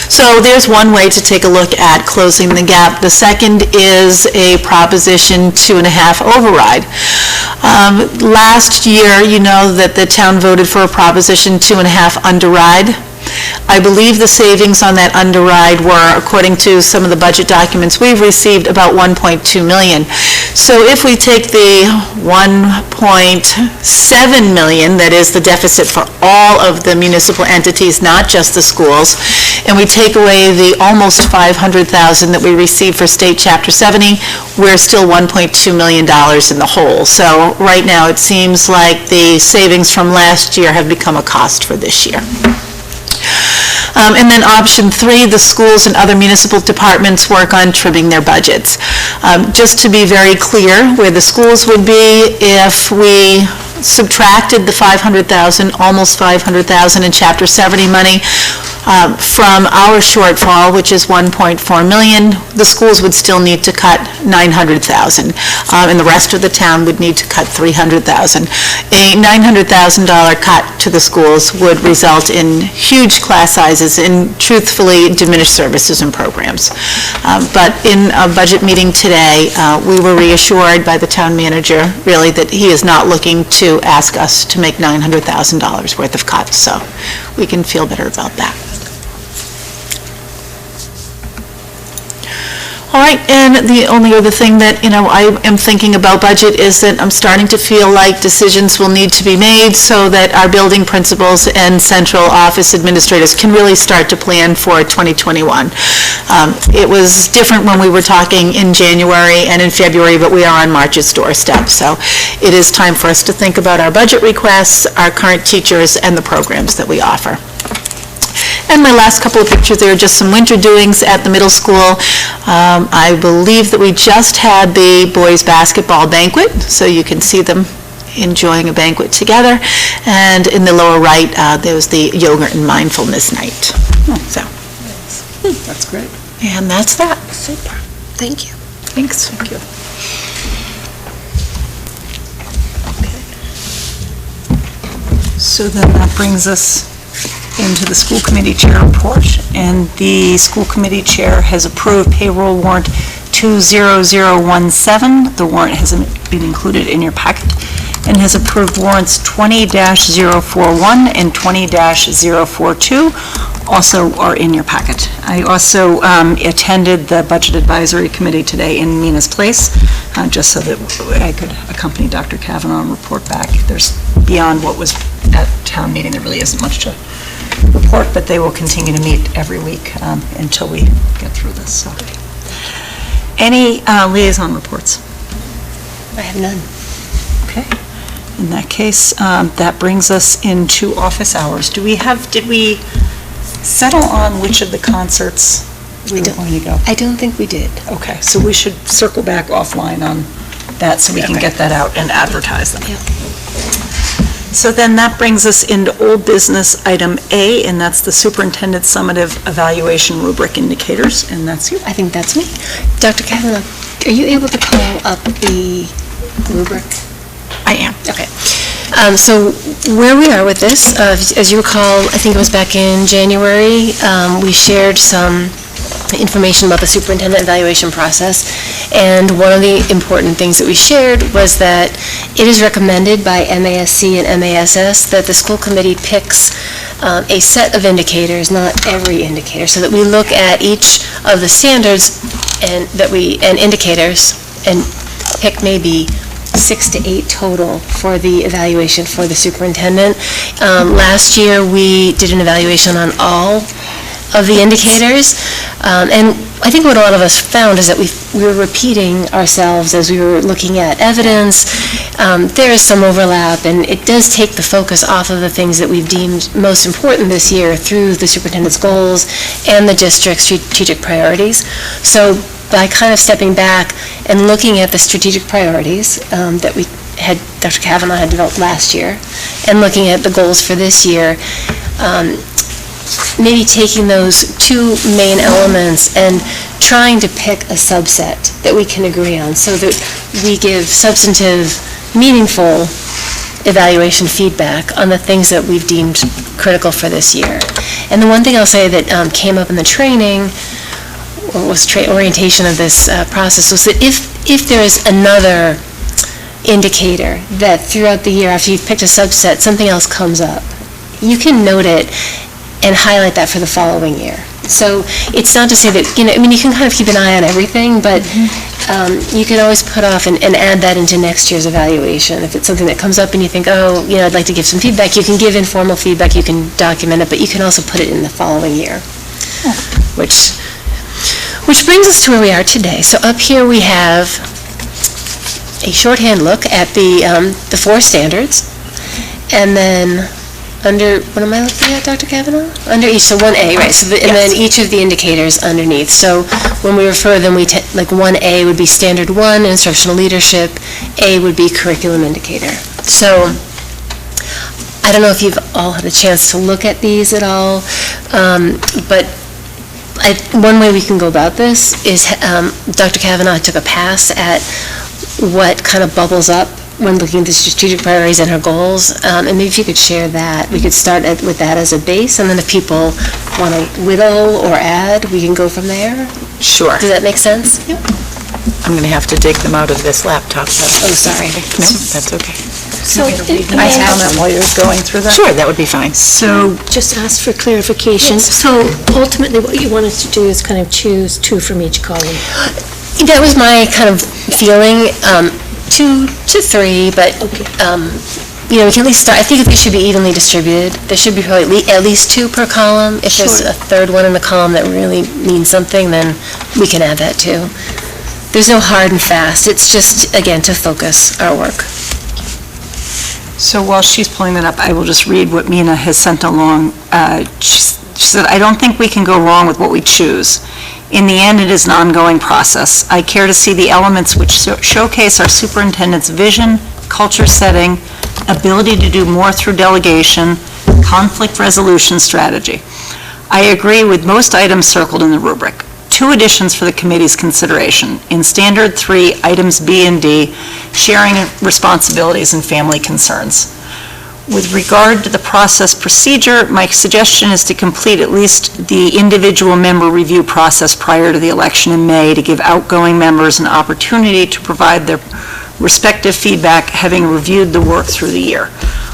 Speaker 15: So there's one way to take a look at closing the gap. The second is a Proposition 2.5 override. Last year, you know that the town voted for a Proposition 2.5 underride. I believe the savings on that underride were, according to some of the budget documents we've received, about $1.2 million. So if we take the $1.7 million, that is the deficit for all of the municipal entities, not just the schools, and we take away the almost $500,000 that we received for state Chapter 70, we're still $1.2 million in the hole. So right now, it seems like the savings from last year have become a cost for this year. And then option 3, the schools and other municipal departments work on trimming their budgets. Just to be very clear, where the schools would be if we subtracted the $500,000, almost $500,000 in Chapter 70 money from our shortfall, which is $1.4 million, the schools would still need to cut $900,000, and the rest of the town would need to cut $300,000. A $900,000 cut to the schools would result in huge class sizes and truthfully diminished services and programs. But in a budget meeting today, we were reassured by the town manager, really, that he is not looking to ask us to make $900,000 worth of cuts, so we can feel better about that. All right, and the only other thing that, I am thinking about budget is that I'm starting to feel like decisions will need to be made so that our building principals and central office administrators can really start to plan for 2021. It was different when we were talking in January and in February, but we are on March's doorstep. So it is time for us to think about our budget requests, our current teachers, and the programs that we offer. And my last couple of pictures there are just some winter doings at the middle school. I believe that we just had the boys' basketball banquet, so you can see them enjoying a banquet together. And in the lower right, there was the yoga and mindfulness night. So
Speaker 2: that's great.
Speaker 15: And that's that.
Speaker 14: Super. Thank you.
Speaker 15: Thanks. Thank you.
Speaker 2: So then that brings us into the school committee chair report, and the school committee chair has approved payroll warrant 20017. The warrant has been included in your packet, and has approved warrants 20-041 and 20-042, also are in your packet. I also attended the Budget Advisory Committee today in Mina's place, just so that I could accompany Dr. Kavanaugh and report back. There's, beyond what was at town meeting, there really isn't much to report, but they will continue to meet every week until we get through this. So, any liaison reports?
Speaker 12: I have none.
Speaker 2: Okay. In that case, that brings us into office hours. Did we settle on which of the concerts we were going to go?
Speaker 12: I don't think we did.
Speaker 2: Okay, so we should circle back offline on that so we can get that out and advertise them. So then that brings us into old business item A, and that's the Superintendent Summative Evaluation Rubric Indicators, and that's you.
Speaker 12: I think that's me. Dr. Kavanaugh, are you able to call up the rubric?
Speaker 2: I am.
Speaker 12: Okay. So where we are with this, as you recall, I think it was back in January, we shared some information about the superintendent evaluation process, and one of the important things that we shared was that it is recommended by MASC and MASS that the school committee picks a set of indicators, not every indicator, so that we look at each of the standards and indicators and pick maybe 6 to 8 total for the evaluation for the superintendent. Last year, we did an evaluation on all of the indicators, and I think what a lot of us found is that we were repeating ourselves as we were looking at evidence. There is some overlap, and it does take the focus off of the things that we've deemed most important this year through the superintendent's goals and the district's strategic priorities. So by kind of stepping back and looking at the strategic priorities that we had, Dr. Kavanaugh had developed last year, and looking at the goals for this year, maybe taking those two main elements and trying to pick a subset that we can agree on so that we give substantive, meaningful evaluation feedback on the things that we've deemed critical for this year. And the one thing I'll say that came up in the training, or was orientation of this process, was that if there is another indicator that throughout the year, after you've picked a subset, something else comes up, you can note it and highlight that for the following year. So it's not to say that, you can kind of keep an eye on everything, but you can always put off and add that into next year's evaluation. If it's something that comes up and you think, I'd like to give some feedback, you can give informal feedback, you can document it, but you can also put it in the following year, which brings us to where we are today. So up here we have a shorthand look at the 4 standards, and then under, what am I looking at, Dr. Kavanaugh? Under each, so 1A, right, so and then each of the indicators underneath. So when we refer them, like 1A would be standard 1, instructional leadership, A would be curriculum indicator. So I don't know if you've all had a chance to look at these at all, but one way we can go about this is Dr. Kavanaugh took a pass at what kind of bubbles up when looking at the strategic priorities and her goals, and maybe if you could share that. We could start with that as a base, and then if people want to whittle or add, we can go from there.
Speaker 15: Sure.
Speaker 12: Does that make sense?
Speaker 15: Yep. I'm going to have to dig them out of this laptop, though.
Speaker 12: Oh, sorry.
Speaker 15: No, that's okay.
Speaker 12: So,
Speaker 2: I have them while you're going through that.
Speaker 15: Sure, that would be fine.
Speaker 14: So, just ask for clarification. So ultimately, what you want us to do is kind of choose 2 from each column.
Speaker 12: That was my kind of feeling, 2 to 3, but, we can at least start. I think they should be evenly distributed. There should be probably at least 2 per column. If there's a third one in the column that really means something, then we can add that too. There's no hard and fast. It's just, again, to focus our work.
Speaker 2: So while she's pulling that up, I will just read what Mina has sent along. She said, I don't think we can go wrong with what we choose. In the end, it is an ongoing process. I care to see the elements which showcase our superintendent's vision, culture setting, ability to do more through delegation, conflict resolution strategy. I agree with most items circled in the rubric. 2 additions for the committee's consideration. In Standard 3, items B and D, sharing responsibilities and family concerns. With regard to the process procedure, my suggestion is to complete at least the individual member review process prior to the election in May to give outgoing members an opportunity to provide their respective feedback, having reviewed the work through the year.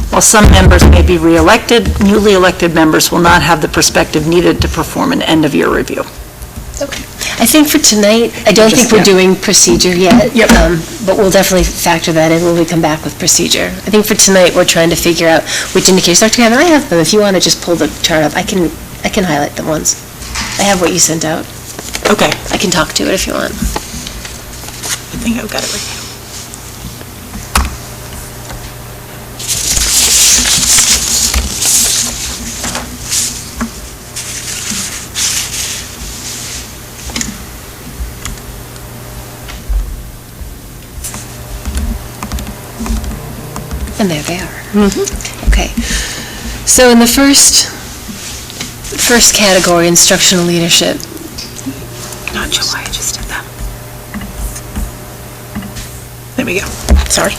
Speaker 2: While some members may be re-elected, newly elected members will not have the perspective needed to perform an end-of-year review.
Speaker 12: Okay. I think for tonight, I don't think we're doing procedure yet.
Speaker 2: Yep.
Speaker 12: But we'll definitely factor that in when we come back with procedure. I think for tonight, we're trying to figure out which indicators. Dr. Gavin, I have them. If you want to just pull the chart up, I can highlight them once. I have what you sent out.
Speaker 2: Okay.
Speaker 12: I can talk to it if you want.
Speaker 2: I think I've got it right here.
Speaker 12: And there they are. Okay. So in the first category, instructional leadership.
Speaker 2: Not sure why I just did that. There we go. Sorry.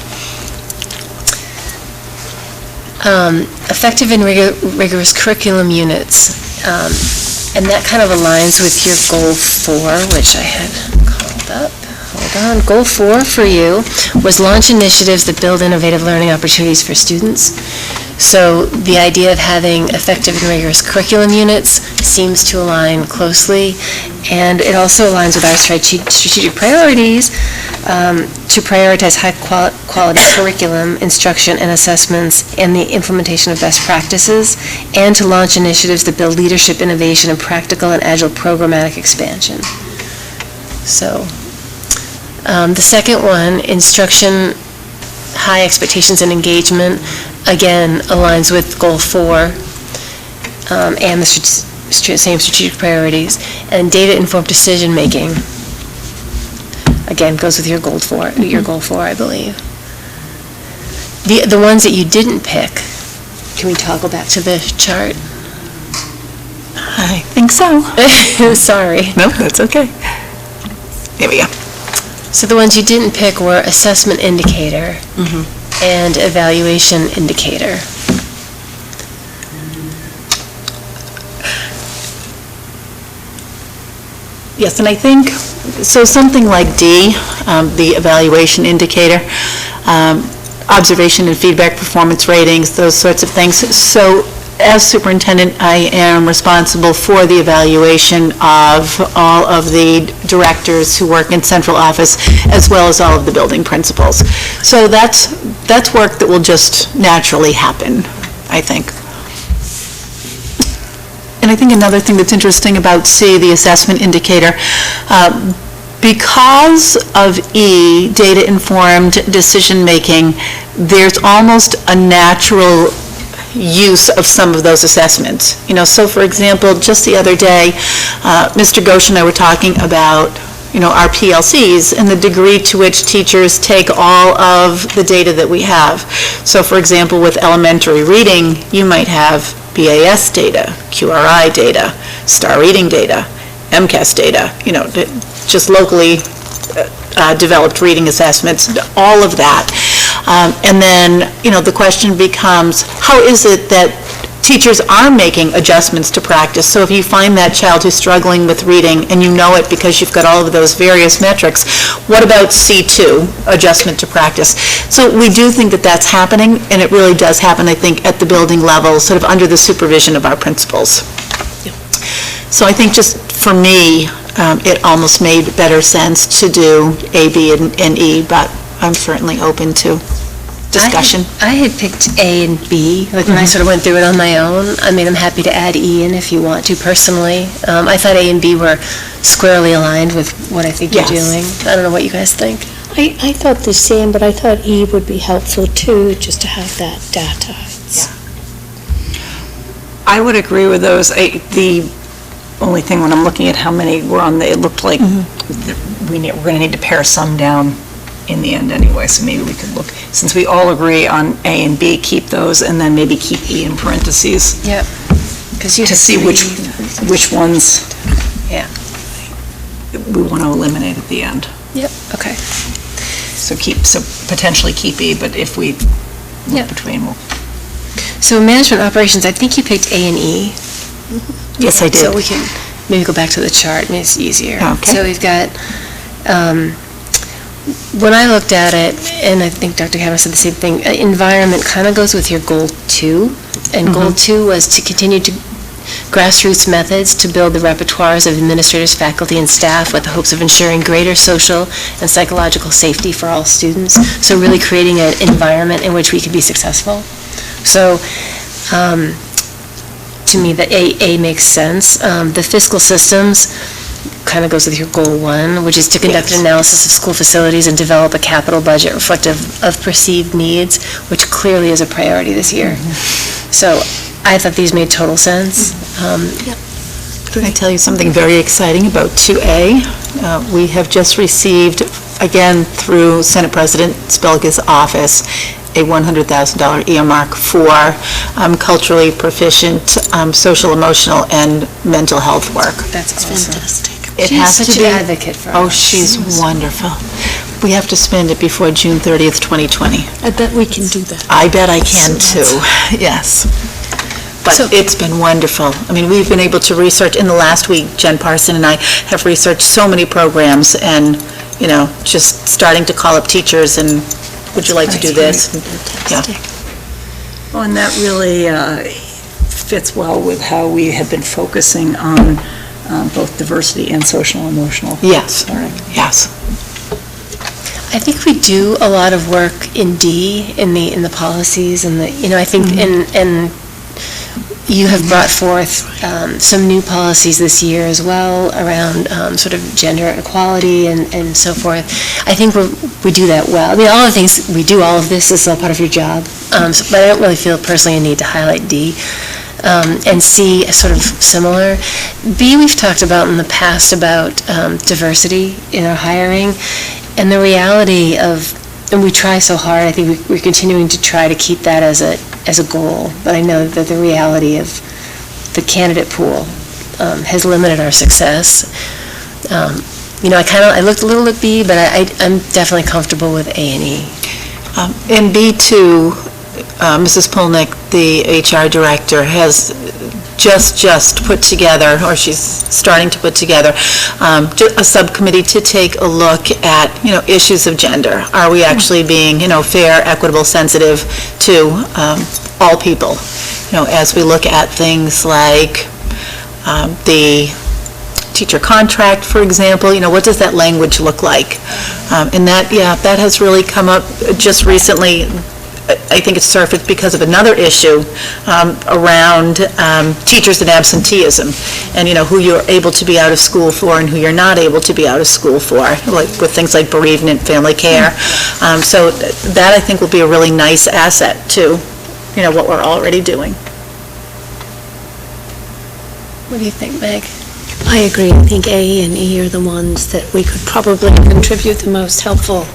Speaker 12: Effective and rigorous curriculum units. And that kind of aligns with your goal 4, which I had called up. Hold on. Goal 4 for you was launch initiatives that build innovative learning opportunities for students. So the idea of having effective and rigorous curriculum units seems to align closely, and it also aligns with our strategic priorities to prioritize high-quality curriculum, instruction, and assessments, and the implementation of best practices, and to launch initiatives that build leadership, innovation, and practical and agile programmatic expansion. So the second one, instruction, high expectations and engagement, again, aligns with Goal 4 and the same strategic priorities. And data-informed decision-making, again, goes with your Goal 4, I believe. The ones that you didn't pick, can we toggle back to the chart?
Speaker 2: I think so.
Speaker 12: Sorry.
Speaker 2: Nope, that's okay. There we go.
Speaker 12: So the ones you didn't pick were assessment indicator and evaluation indicator.
Speaker 15: Yes, and I think, so something like D, the evaluation indicator, observation and feedback performance ratings, those sorts of things. So as superintendent, I am responsible for the evaluation of all of the directors who work in central office, as well as all of the building principals. So that's work that will just naturally happen, I think. And I think another thing that's interesting about C, the assessment indicator, because of E, data-informed decision-making, there's almost a natural use of some of those assessments. So for example, just the other day, Mr. Ghosh and I were talking about, our PLCs and the degree to which teachers take all of the data that we have. So for example, with elementary reading, you might have BAS data, QRI data, STAR reading data, MCAS data, just locally developed reading assessments, all of that. And then, the question becomes, how is it that teachers are making adjustments to practice? So if you find that child who's struggling with reading and you know it because you've got all of those various metrics, what about C2, adjustment to practice? So we do think that that's happening, and it really does happen, I think, at the building level, sort of under the supervision of our principals. So I think just for me, it almost made better sense to do A, B, and E, but I'm certainly open to discussion.
Speaker 12: I had picked A and B, like when I sort of went through it on my own. I mean, I'm happy to add E in if you want to personally. I thought A and B were squarely aligned with what I think you're doing. I don't know what you guys think.
Speaker 14: I thought the same, but I thought E would be helpful too, just to have that data.
Speaker 2: I would agree with those. The only thing when I'm looking at how many were on, it looked like we're going to need to pare some down in the end anyway, so maybe we could look, since we all agree on A and B, keep those, and then maybe keep E in parentheses.
Speaker 12: Yep.
Speaker 2: To see which ones we want to eliminate at the end.
Speaker 12: Yep, okay.
Speaker 2: So potentially keep E, but if we look between, we'll...
Speaker 12: So management operations, I think you picked A&E.
Speaker 15: Yes, I did.
Speaker 12: So we can maybe go back to the chart, maybe it's easier.
Speaker 15: Okay.
Speaker 12: So we've got, when I looked at it, and I think Dr. Kavanaugh said the same thing, environment kind of goes with your goal 2. And goal 2 was to continue to grassroots methods to build the repertoires of administrators, faculty, and staff with the hopes of ensuring greater social and psychological safety for all students. So really creating an environment in which we could be successful. So to me, the A makes sense. The fiscal systems kind of goes with your goal 1, which is to conduct an analysis of school facilities and develop a capital budget reflective of perceived needs, which clearly is a priority this year. So I thought these made total sense.
Speaker 15: Can I tell you something very exciting about 2A? We have just received, again, through Senate President Spilka's office, a $100,000 earmark for culturally proficient social, emotional, and mental health work.
Speaker 12: That's awesome.
Speaker 14: Fantastic.
Speaker 15: It
Speaker 12: She's
Speaker 15: has
Speaker 12: such
Speaker 15: to
Speaker 12: an
Speaker 15: be.
Speaker 12: advocate for
Speaker 15: Oh,
Speaker 12: us.
Speaker 15: she's wonderful. We have to spend it before June 30th, 2020.
Speaker 14: I bet we can do that.
Speaker 15: I bet I can too, yes. But it's been wonderful. I mean, we've been able to research, in the last week, Jen Parson and I have researched so many programs and, you know, just starting to call up teachers and, would you like to do this? Yeah.
Speaker 2: Well, and that really fits well with how we have been focusing on both diversity and social and emotional.
Speaker 15: Yes,
Speaker 2: learning.
Speaker 15: yes.
Speaker 12: I think we do a lot of work in D, in the policies, and the, I think, and you have brought forth some new policies this year as well around sort of gender equality and so forth. I think we do that well. I mean, all the things, we do all of this, is all part of your job, but I don't really feel personally a need to highlight D. And C, sort of similar. B, we've talked about in the past about diversity in our hiring, and the reality of, and we try so hard, I think we're continuing to try to keep that as a goal, but I know that the reality of the candidate pool has limited our success. I looked a little at B, but I'm definitely comfortable with A and E.
Speaker 15: In B2, Mrs. Polnick, the HR director, has just put together, or she's starting to put together, a subcommittee to take a look at, issues of gender. Are we actually being, fair, equitable, sensitive to all people? As we look at things like the teacher contract, for example, what does that language look like? And that has really come up just recently. I think it's surfaced because of another issue around teachers and absenteeism, and who you're able to be out of school for and who you're not able to be out of school for, like with things like bereavement, family care. So that, I think, will be a really nice asset to what we're already doing.
Speaker 12: What do you think, Meg?
Speaker 14: I agree. I think A and E are the ones that we could probably contribute the most helpful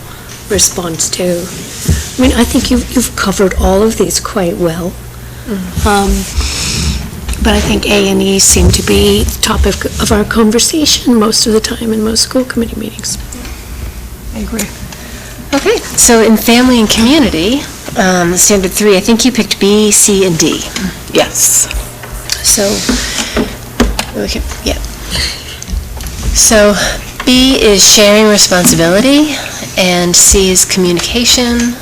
Speaker 14: response to. I mean, I think you've covered all of these quite well. But I think A and E seem to be topic of our conversation most of the time in most school committee meetings.
Speaker 2: I agree.
Speaker 12: Okay, so in family and community, standard 3, I think you picked B, C, and D.
Speaker 15: Yes.
Speaker 12: So, So B is sharing responsibility, and C is communication,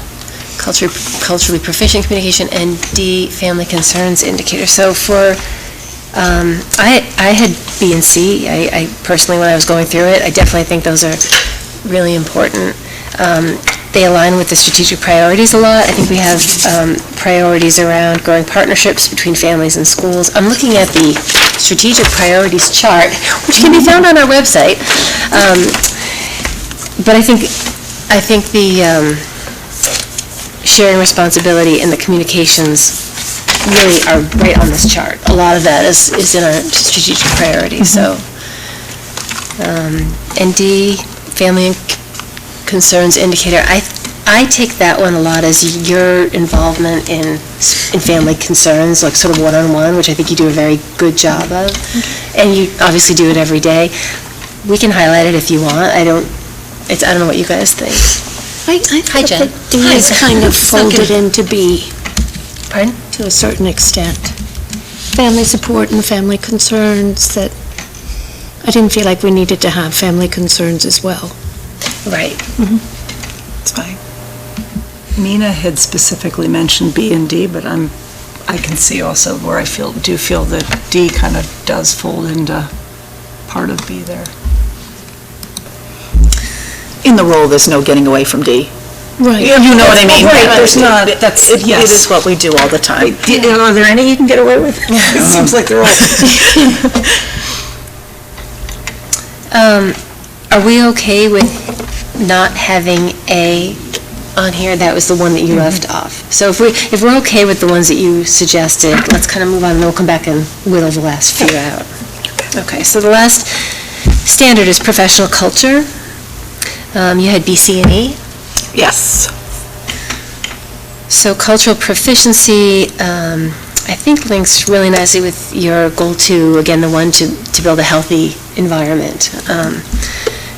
Speaker 12: culturally proficient communication, and D, family concerns indicator. So for, I had B and C. I personally, when I was going through it, I definitely think those are really important. They align with the strategic priorities a lot. I think we have priorities around growing partnerships between families and schools. I'm looking at the strategic priorities chart, which can be found on our website. But I think the sharing responsibility and the communications really are right on this chart. A lot of that is in our strategic priorities. So, and D, family and concerns indicator. I take that one a lot as your involvement in family concerns, like sort of one-on-one, which I think you do a very good job of, and you obviously do it every day. We can highlight it if you want. I don't know what you guys think.
Speaker 14: I
Speaker 12: Hi, Jen.
Speaker 14: thought that D is kind of folded into B.
Speaker 12: Pardon?
Speaker 14: To a certain extent. Family support and family concerns that I didn't feel like we needed to have family concerns as well.
Speaker 12: Right.
Speaker 2: It's fine. Mina had specifically mentioned B and D, but I can see also where I do feel that D kind of does fold into part of B there.
Speaker 15: In the role, there's no getting away from D.
Speaker 14: Right.
Speaker 15: You know what I mean?
Speaker 2: Right, there's not,
Speaker 15: It
Speaker 2: yes.
Speaker 15: is what we do all the time.
Speaker 2: Are there any you can get away with? It seems like they're all.
Speaker 12: Are we okay with not having A on here? That was the one that you left off. So if we're okay with the ones that you suggested, let's kind of move on and we'll come back and whittle the last few out. Okay, so the last standard is professional culture. You had B, C, and E.
Speaker 15: Yes.
Speaker 12: So cultural proficiency, I think links really nicely with your goal two, again, the one to build a healthy environment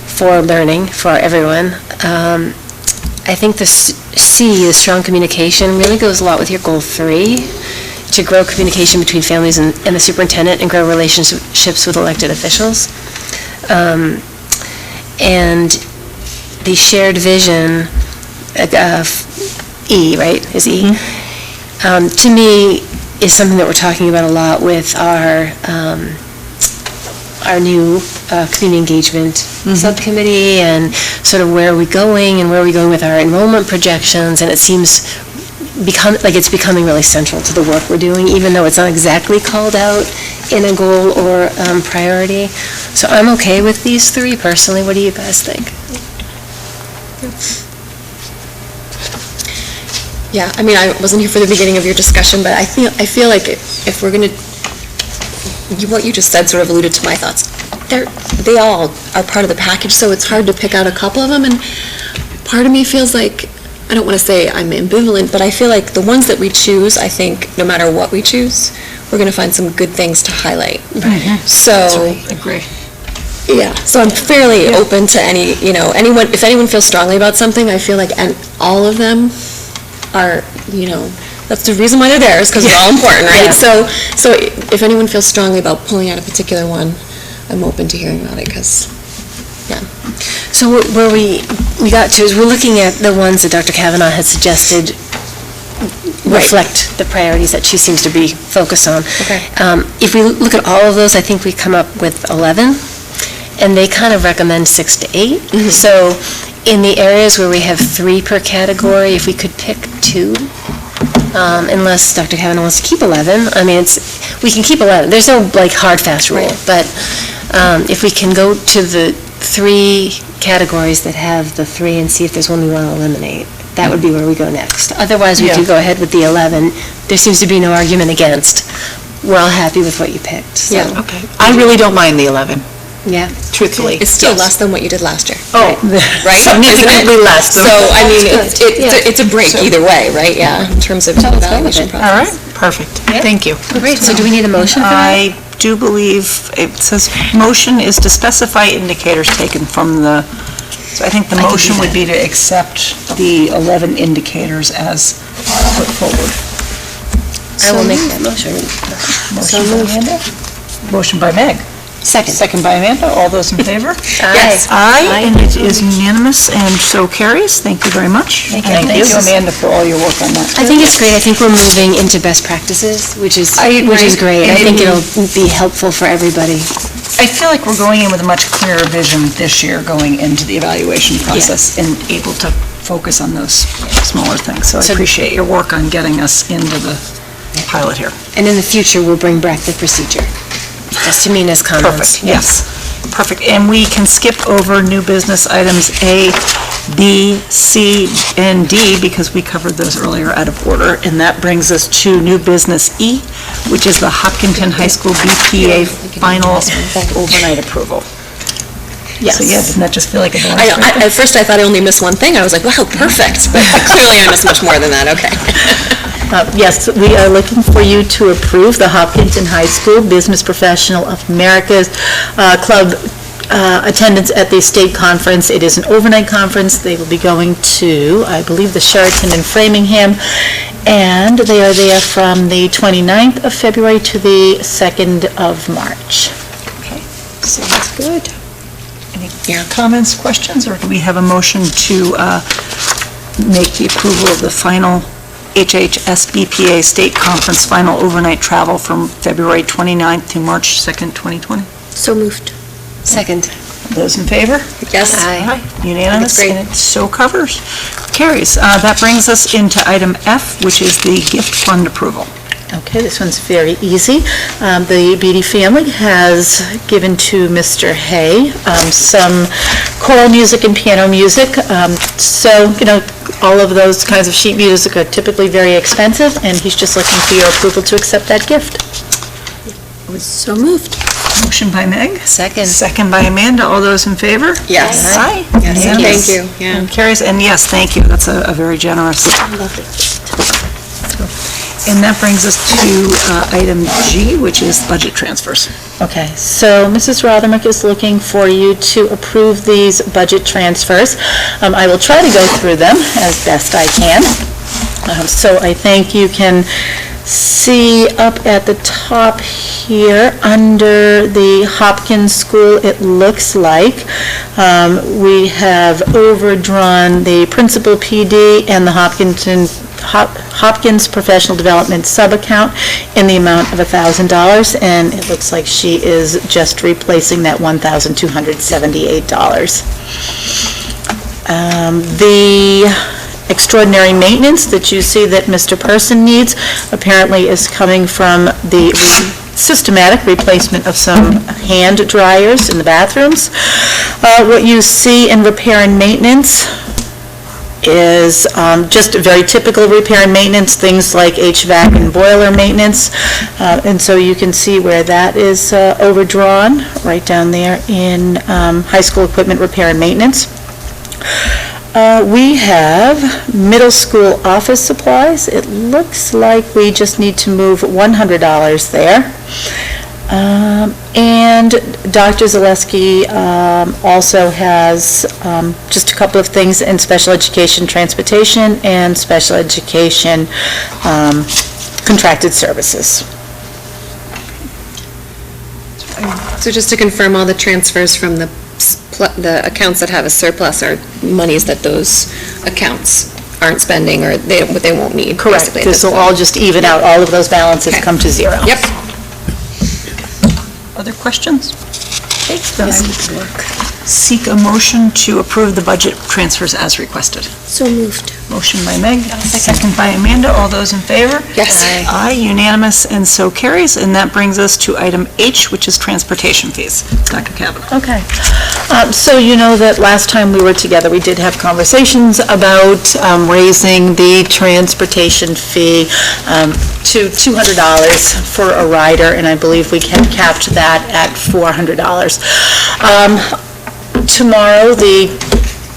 Speaker 12: for learning for everyone. I think the C, the strong communication, really goes a lot with your goal three, to grow communication between families and the superintendent and grow relationships with elected officials. And the shared vision, E, right, is E, to me is something that we're talking about a lot with our new community engagement subcommittee, and sort of where are we going and where are we going with our enrollment projections, and it seems it's becoming really central to the work we're doing, even though it's not exactly called out in a goal or priority. So I'm okay with these three personally. What do you guys think?
Speaker 16: Yeah, I mean, I wasn't here for the beginning of your discussion, but I feel like if we're going to, what you just said sort of alluded to my thoughts. They all are part of the package, so it's hard to pick out a couple of them, and part of me feels like, I don't want to say I'm ambivalent, but I feel like the ones that we choose, I think, no matter what we choose, we're going to find some good things to highlight. So,
Speaker 2: I agree.
Speaker 16: Yeah, so I'm fairly open to if anyone feels strongly about something, I feel like, and all of them are, that's the reason why they're there, is because they're all important, right?
Speaker 2: Yeah.
Speaker 16: So if anyone feels strongly about pulling out a particular one, I'm open to hearing about it, because, yeah.
Speaker 12: So where we got to is we're looking at the ones that Dr. Kavanaugh had suggested reflect the priorities that she seems to be focused on.
Speaker 16: Okay.
Speaker 12: If we look at all of those, I think we come up with 11, and they kind of recommend 6 to 8. So in the areas where we have 3 per category, if we could pick 2, unless Dr. Kavanaugh wants to keep 11. I mean, we can keep 11. There's no hard, fast rule, but if we can go to the 3 categories that have the 3 and see if there's one we want to eliminate, that would be where we go next. Otherwise, we do go ahead with the 11. There seems to be no argument against. We're all happy with what you picked. So.
Speaker 16: Yeah.
Speaker 15: Okay. I really don't mind the 11.
Speaker 12: Yeah.
Speaker 15: Truthfully.
Speaker 16: It's still less than what you did last year.
Speaker 15: Oh,
Speaker 16: right?
Speaker 15: Significantly less.
Speaker 16: So, I mean, it's a break either way, right? Yeah, in terms of evaluation process.
Speaker 15: All right, perfect. Thank you.
Speaker 12: Great, so do we need a motion for that?
Speaker 2: I do believe it says motion is to specify indicators taken from the, so I think the motion would be to accept the 11 indicators as put forward.
Speaker 12: I will make that motion.
Speaker 2: Motion by Amanda? Motion by Meg.
Speaker 12: Second.
Speaker 2: Second by Amanda. All those in favor?
Speaker 12: Yes.
Speaker 2: Aye, and it is unanimous, and so carries. Thank you very much.
Speaker 12: Thank you.
Speaker 2: Thank you, Amanda, for all your work on that.
Speaker 12: I think it's great. I think we're moving into best practices, which is great. I think it'll be helpful for everybody.
Speaker 2: I feel like we're going in with a much clearer vision this year going into the evaluation process and able to focus on those smaller things. So I appreciate your work on getting us into the pilot here.
Speaker 12: And in the future, we'll bring back the procedure. Just to Mina's comments.
Speaker 2: Perfect, yes. Perfect. And we can skip over new business items A, B, C, and D because we covered those earlier out of order. And that brings us to new business E, which is the Hopkinton High School BPA final overnight approval.
Speaker 16: Yes.
Speaker 2: So yeah, didn't that just feel like a bonus?
Speaker 16: I know. At first I thought I only missed one thing. I was like, wow, perfect. But clearly I missed much more than that. Okay.
Speaker 15: Yes, we are looking for you to approve the Hopkinton High School Business Professional of America's Club attendance at the state conference. It is an overnight conference. They will be going to, I believe, the Sheraton in Framingham. And they are there from the 29th of February to the 2nd of March.
Speaker 2: Okay, sounds good. Any comments, questions, or do we have a motion to make the approval of the final HHS-BPA State Conference final overnight travel from February 29th to March 2nd, 2020?
Speaker 16: So moved. Second.
Speaker 2: Those in favor?
Speaker 16: Yes.
Speaker 2: Aye. Unanimous,
Speaker 16: That's great.
Speaker 2: and it so carries. That brings us into item F, which is the gift fund approval.
Speaker 15: Okay, this one's very easy. The Beatty family has given to Mr. Hay some choral music and piano music. So, all of those kinds of sheet music are typically very expensive, and he's just looking for your approval to accept that gift.
Speaker 16: So moved.
Speaker 2: Motion by Meg.
Speaker 16: Second.
Speaker 2: Second by Amanda. All those in favor?
Speaker 16: Yes.
Speaker 2: Aye.
Speaker 16: Yes,
Speaker 2: Unanimous.
Speaker 16: thank you. Yeah.
Speaker 2: And carries, and yes, thank you. That's a very generous. And that brings us to item G, which is budget transfers.
Speaker 15: Okay, so Mrs. Rothermere is looking for you to approve these budget transfers. I will try to go through them as best I can. So I think you can see up at the top here, under the Hopkins School, it looks like we have overdrawn the principal PD and the Hopkins Professional Development Sub-account in the amount of $1,000, and it looks like she is just replacing that $1,278. The extraordinary maintenance that you see that Mr. Person needs apparently is coming from the systematic replacement of some hand dryers in the bathrooms. What you see in repair and maintenance is just very typical repair and maintenance, things like HVAC and boiler maintenance. And so you can see where that is overdrawn, right down there in high school equipment repair and maintenance. We have middle school office supplies. It looks like we just need to move $100 there. And Dr. Zaleski also has just a couple of things in special education transportation and special education contracted services.
Speaker 16: So just to confirm, all the transfers from the accounts that have a surplus are monies that those accounts aren't spending or they won't need.
Speaker 15: Correct. This will all just even out. All of those balances come to zero.
Speaker 16: Yep.
Speaker 2: Other questions? Okay, then I would seek a motion to approve the budget transfers as requested.
Speaker 14: So moved.
Speaker 2: Motion by Meg, second by Amanda. All those in favor?
Speaker 16: Yes.
Speaker 2: Aye, unanimous, and so carries. And that brings us to item H, which is transportation fees. Dr. Kavanaugh.
Speaker 15: Okay. So you know that last time we were together, we did have conversations about raising the transportation fee to $200 for a rider, and I believe we can capped that at $400. Tomorrow, the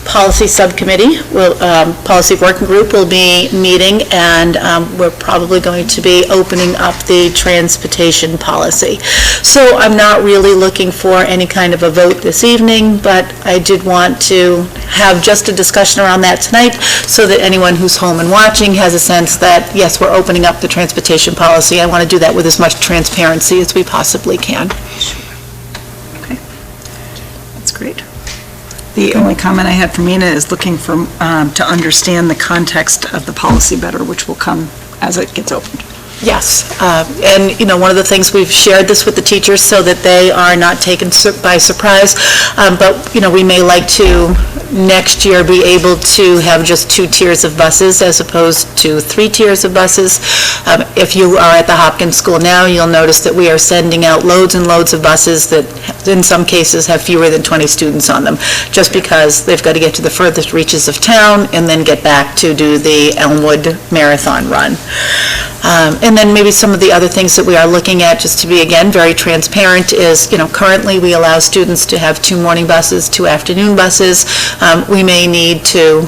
Speaker 15: policy subcommittee, policy working group will be meeting, and we're probably going to be opening up the transportation policy. So I'm not really looking for any kind of a vote this evening, but I did want to have just a discussion around that tonight so that anyone who's home and watching has a sense that, yes, we're opening up the transportation policy. I want to do that with as much transparency as we possibly can.
Speaker 2: Okay. That's great. The only comment I had for Mina is looking for, to understand the context of the policy better, which will come as it gets opened.
Speaker 15: Yes, and one of the things, we've shared this with the teachers so that they are not taken by surprise, but we may like to next year be able to have just 2 tiers of buses as opposed to 3 tiers of buses. If you are at the Hopkins School now, you'll notice that we are sending out loads and loads of buses that in some cases have fewer than 20 students on them, just because they've got to get to the furthest reaches of town and then get back to do the Elmwood Marathon run. And then maybe some of the other things that we are looking at, just to be, again, very transparent, is, currently we allow students to have 2 morning buses, 2 afternoon buses. We may need to,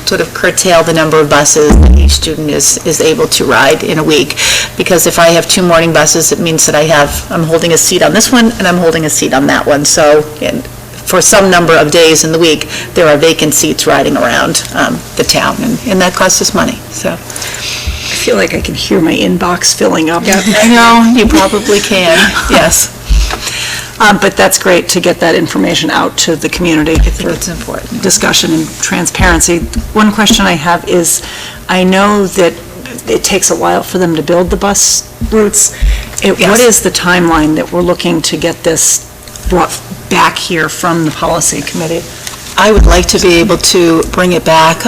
Speaker 15: sort of curtail the number of buses that each student is able to ride in a week. Because if I have 2 morning buses, it means that I'm holding a seat on this one and I'm holding a seat on that one. So, for some number of days in the week, there are vacant seats riding around the town, and that costs us money, so.
Speaker 2: feel like I can hear my inbox filling up.
Speaker 15: I know, you probably can, yes.
Speaker 2: But that's great to get that information out to the community. I think
Speaker 15: it's important.
Speaker 2: Discussion and transparency. One question I have is, I know that it takes a while for them to build the bus routes. What is the timeline that we're looking to get this brought back here from the policy committee?
Speaker 15: I would like to be able to bring it back,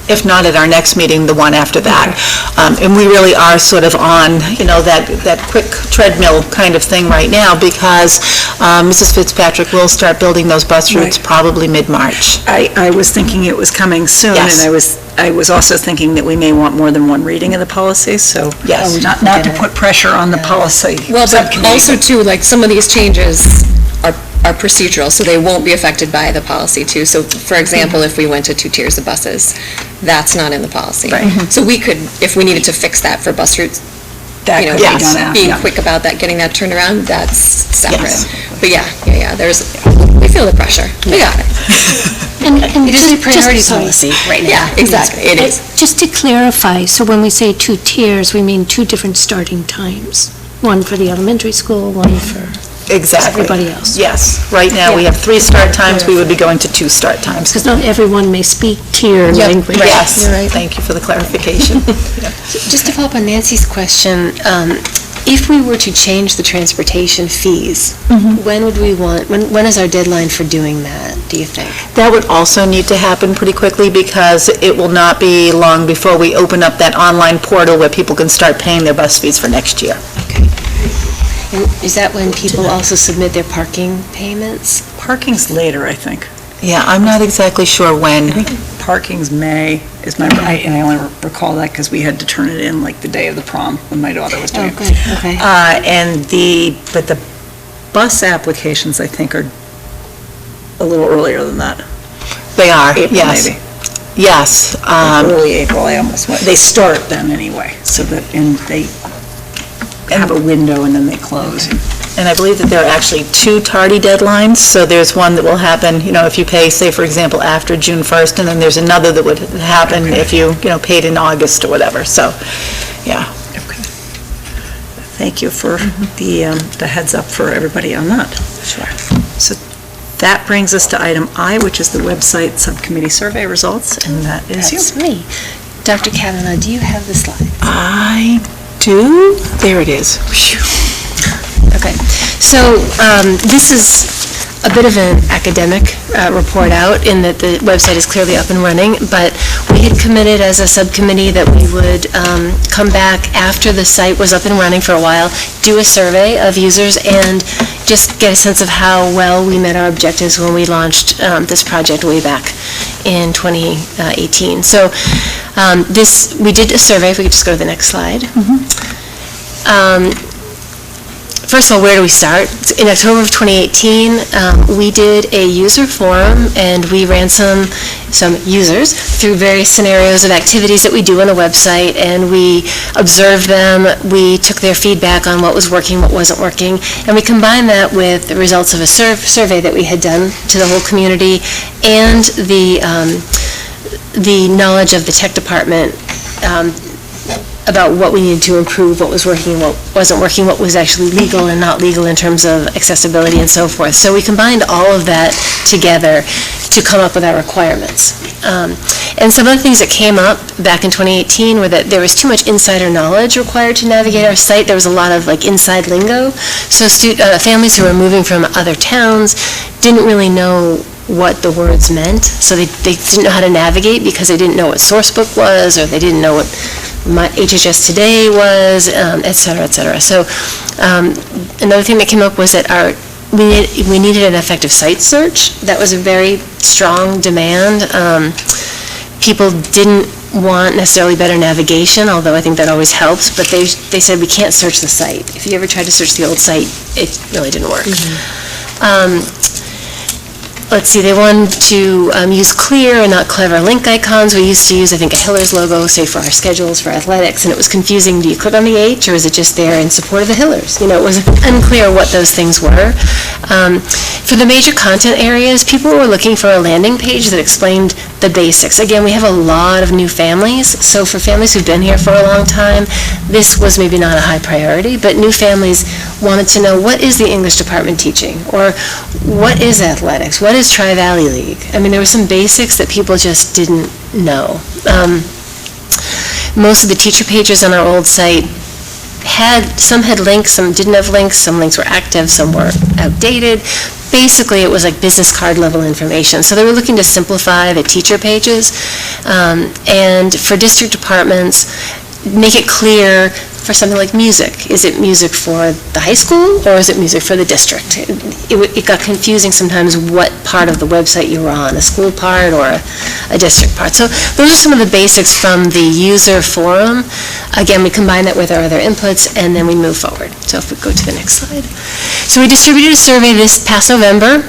Speaker 15: if not at our next meeting, the one after that. And we really are sort of on, that quick treadmill kind of thing right now, because Mrs. Fitzpatrick will start building those bus routes probably mid-March.
Speaker 2: I was thinking it was coming soon,
Speaker 15: Yes.
Speaker 2: and I was also thinking that we may want more than one reading of the policy, so
Speaker 15: Yes.
Speaker 2: not to put pressure on the policy
Speaker 16: Well, but
Speaker 2: subcommittee.
Speaker 16: also too, like, some of these changes are procedural, so they won't be affected by the policy too. So, for example, if we went to 2 tiers of buses, that's not in the policy. So we could, if we needed to fix that for bus routes,
Speaker 2: That could be done after.
Speaker 16: being quick about that, getting that turned around, that's separate. But yeah, we feel the pressure. We got it.
Speaker 14: And
Speaker 16: It is a
Speaker 14: just-
Speaker 16: priority
Speaker 14: sorry.
Speaker 16: policy right now. Yeah, exactly, it is.
Speaker 14: Just to clarify, so when we say 2 tiers, we mean 2 different starting times? One for the elementary school, one for
Speaker 15: Exactly.
Speaker 14: everybody else?
Speaker 15: Yes. Right now, we have 3 start times, we would be going to 2 start times.
Speaker 14: Because not everyone may speak tier language.
Speaker 15: Yes,
Speaker 14: You're right.
Speaker 15: thank you for the clarification.
Speaker 12: Just to follow up on Nancy's question, if we were to change the transportation fees, when would we want, when is our deadline for doing that, do you think?
Speaker 15: That would also need to happen pretty quickly, because it will not be long before we open up that online portal where people can start paying their bus fees for next year.
Speaker 12: And is that when people also submit their parking payments?
Speaker 2: Parking's later, I think.
Speaker 15: Yeah, I'm not exactly sure when.
Speaker 2: I think parking's May, and I only recall that because we had to turn it in like the day of the prom when my daughter was doing it.
Speaker 12: good, okay.
Speaker 2: But the bus applications, I think, are a little earlier than that.
Speaker 15: They are,
Speaker 2: April,
Speaker 15: yes.
Speaker 2: maybe.
Speaker 15: Yes.
Speaker 2: Early April, I almost went. They start then anyway, so that, and they have a window and then they close.
Speaker 15: And I believe that there are actually 2 tardy deadlines, so there's one that will happen, if you pay, say, for example, after June 1st, and then there's another that would happen if you, paid in August or whatever, so, yeah.
Speaker 2: Thank you for the heads up for everybody on that.
Speaker 15: Sure.
Speaker 2: So that brings us to item I, which is the website subcommittee survey results, and that is you.
Speaker 12: That's me. Dr. Kavanaugh, do you have the slide?
Speaker 15: I do. There it is.
Speaker 12: Okay, so this is a bit of an academic report out in that the website is clearly up and running, but we had committed as a subcommittee that we would come back after the site was up and running for a while, do a survey of users, and just get a sense of how well we met our objectives when we launched this project way back in 2018. So we did a survey, if we could just go to the next slide. First of all, where do we start? In October of 2018, we did a user forum, and we ran some users through various scenarios of activities that we do on a website, and we observed them, we took their feedback on what was working, what wasn't working, and we combined that with the results of a survey that we had done to the whole community, and the knowledge of the tech department about what we needed to improve, what was working, what wasn't working, what was actually legal and not legal in terms of accessibility and so forth. So we combined all of that together to come up with our requirements. And some of the things that came up back in 2018 were that there was too much insider knowledge required to navigate our site. There was a lot of inside lingo. So families who were moving from other towns didn't really know what the words meant, so they didn't know how to navigate because they didn't know what Sourcebook was, or they didn't know what HHS Today was, et cetera, et cetera. So another thing that came up was that we needed an effective site search. That was a very strong demand. People didn't want necessarily better navigation, although I think that always helps, but they said we can't search the site. If you ever tried to search the old site, it really didn't work. let's see, they wanted to use clear and not clever link icons. We used to use, I think, a Hillers logo, say, for our schedules for athletics, and it was confusing. Do you click on the H, or is it just there in support of the Hillers? You know, it was unclear what those things were. For the major content areas, people were looking for a landing page that explained the basics. Again, we have a lot of new families, so for families who've been here for a long time, this was maybe not a high priority, but new families wanted to know, what is the English department teaching? Or what is athletics? What is Tri-Valley League? I mean, there were some basics that people just didn't know. Most of the teacher pages on our old site some had links, some didn't have links, some links were active, some were outdated. Basically, it was like business card level information. So they were looking to simplify the teacher pages, and for district departments, make it clear for something like music. Is it music for the high school, or is it music for the district? It got confusing sometimes what part of the website you were on, a school part or a district part. So those are some of the basics from the user forum. Again, we combine that with our other inputs, and then we move forward. So if we go to the next slide. So we distributed a survey this past November.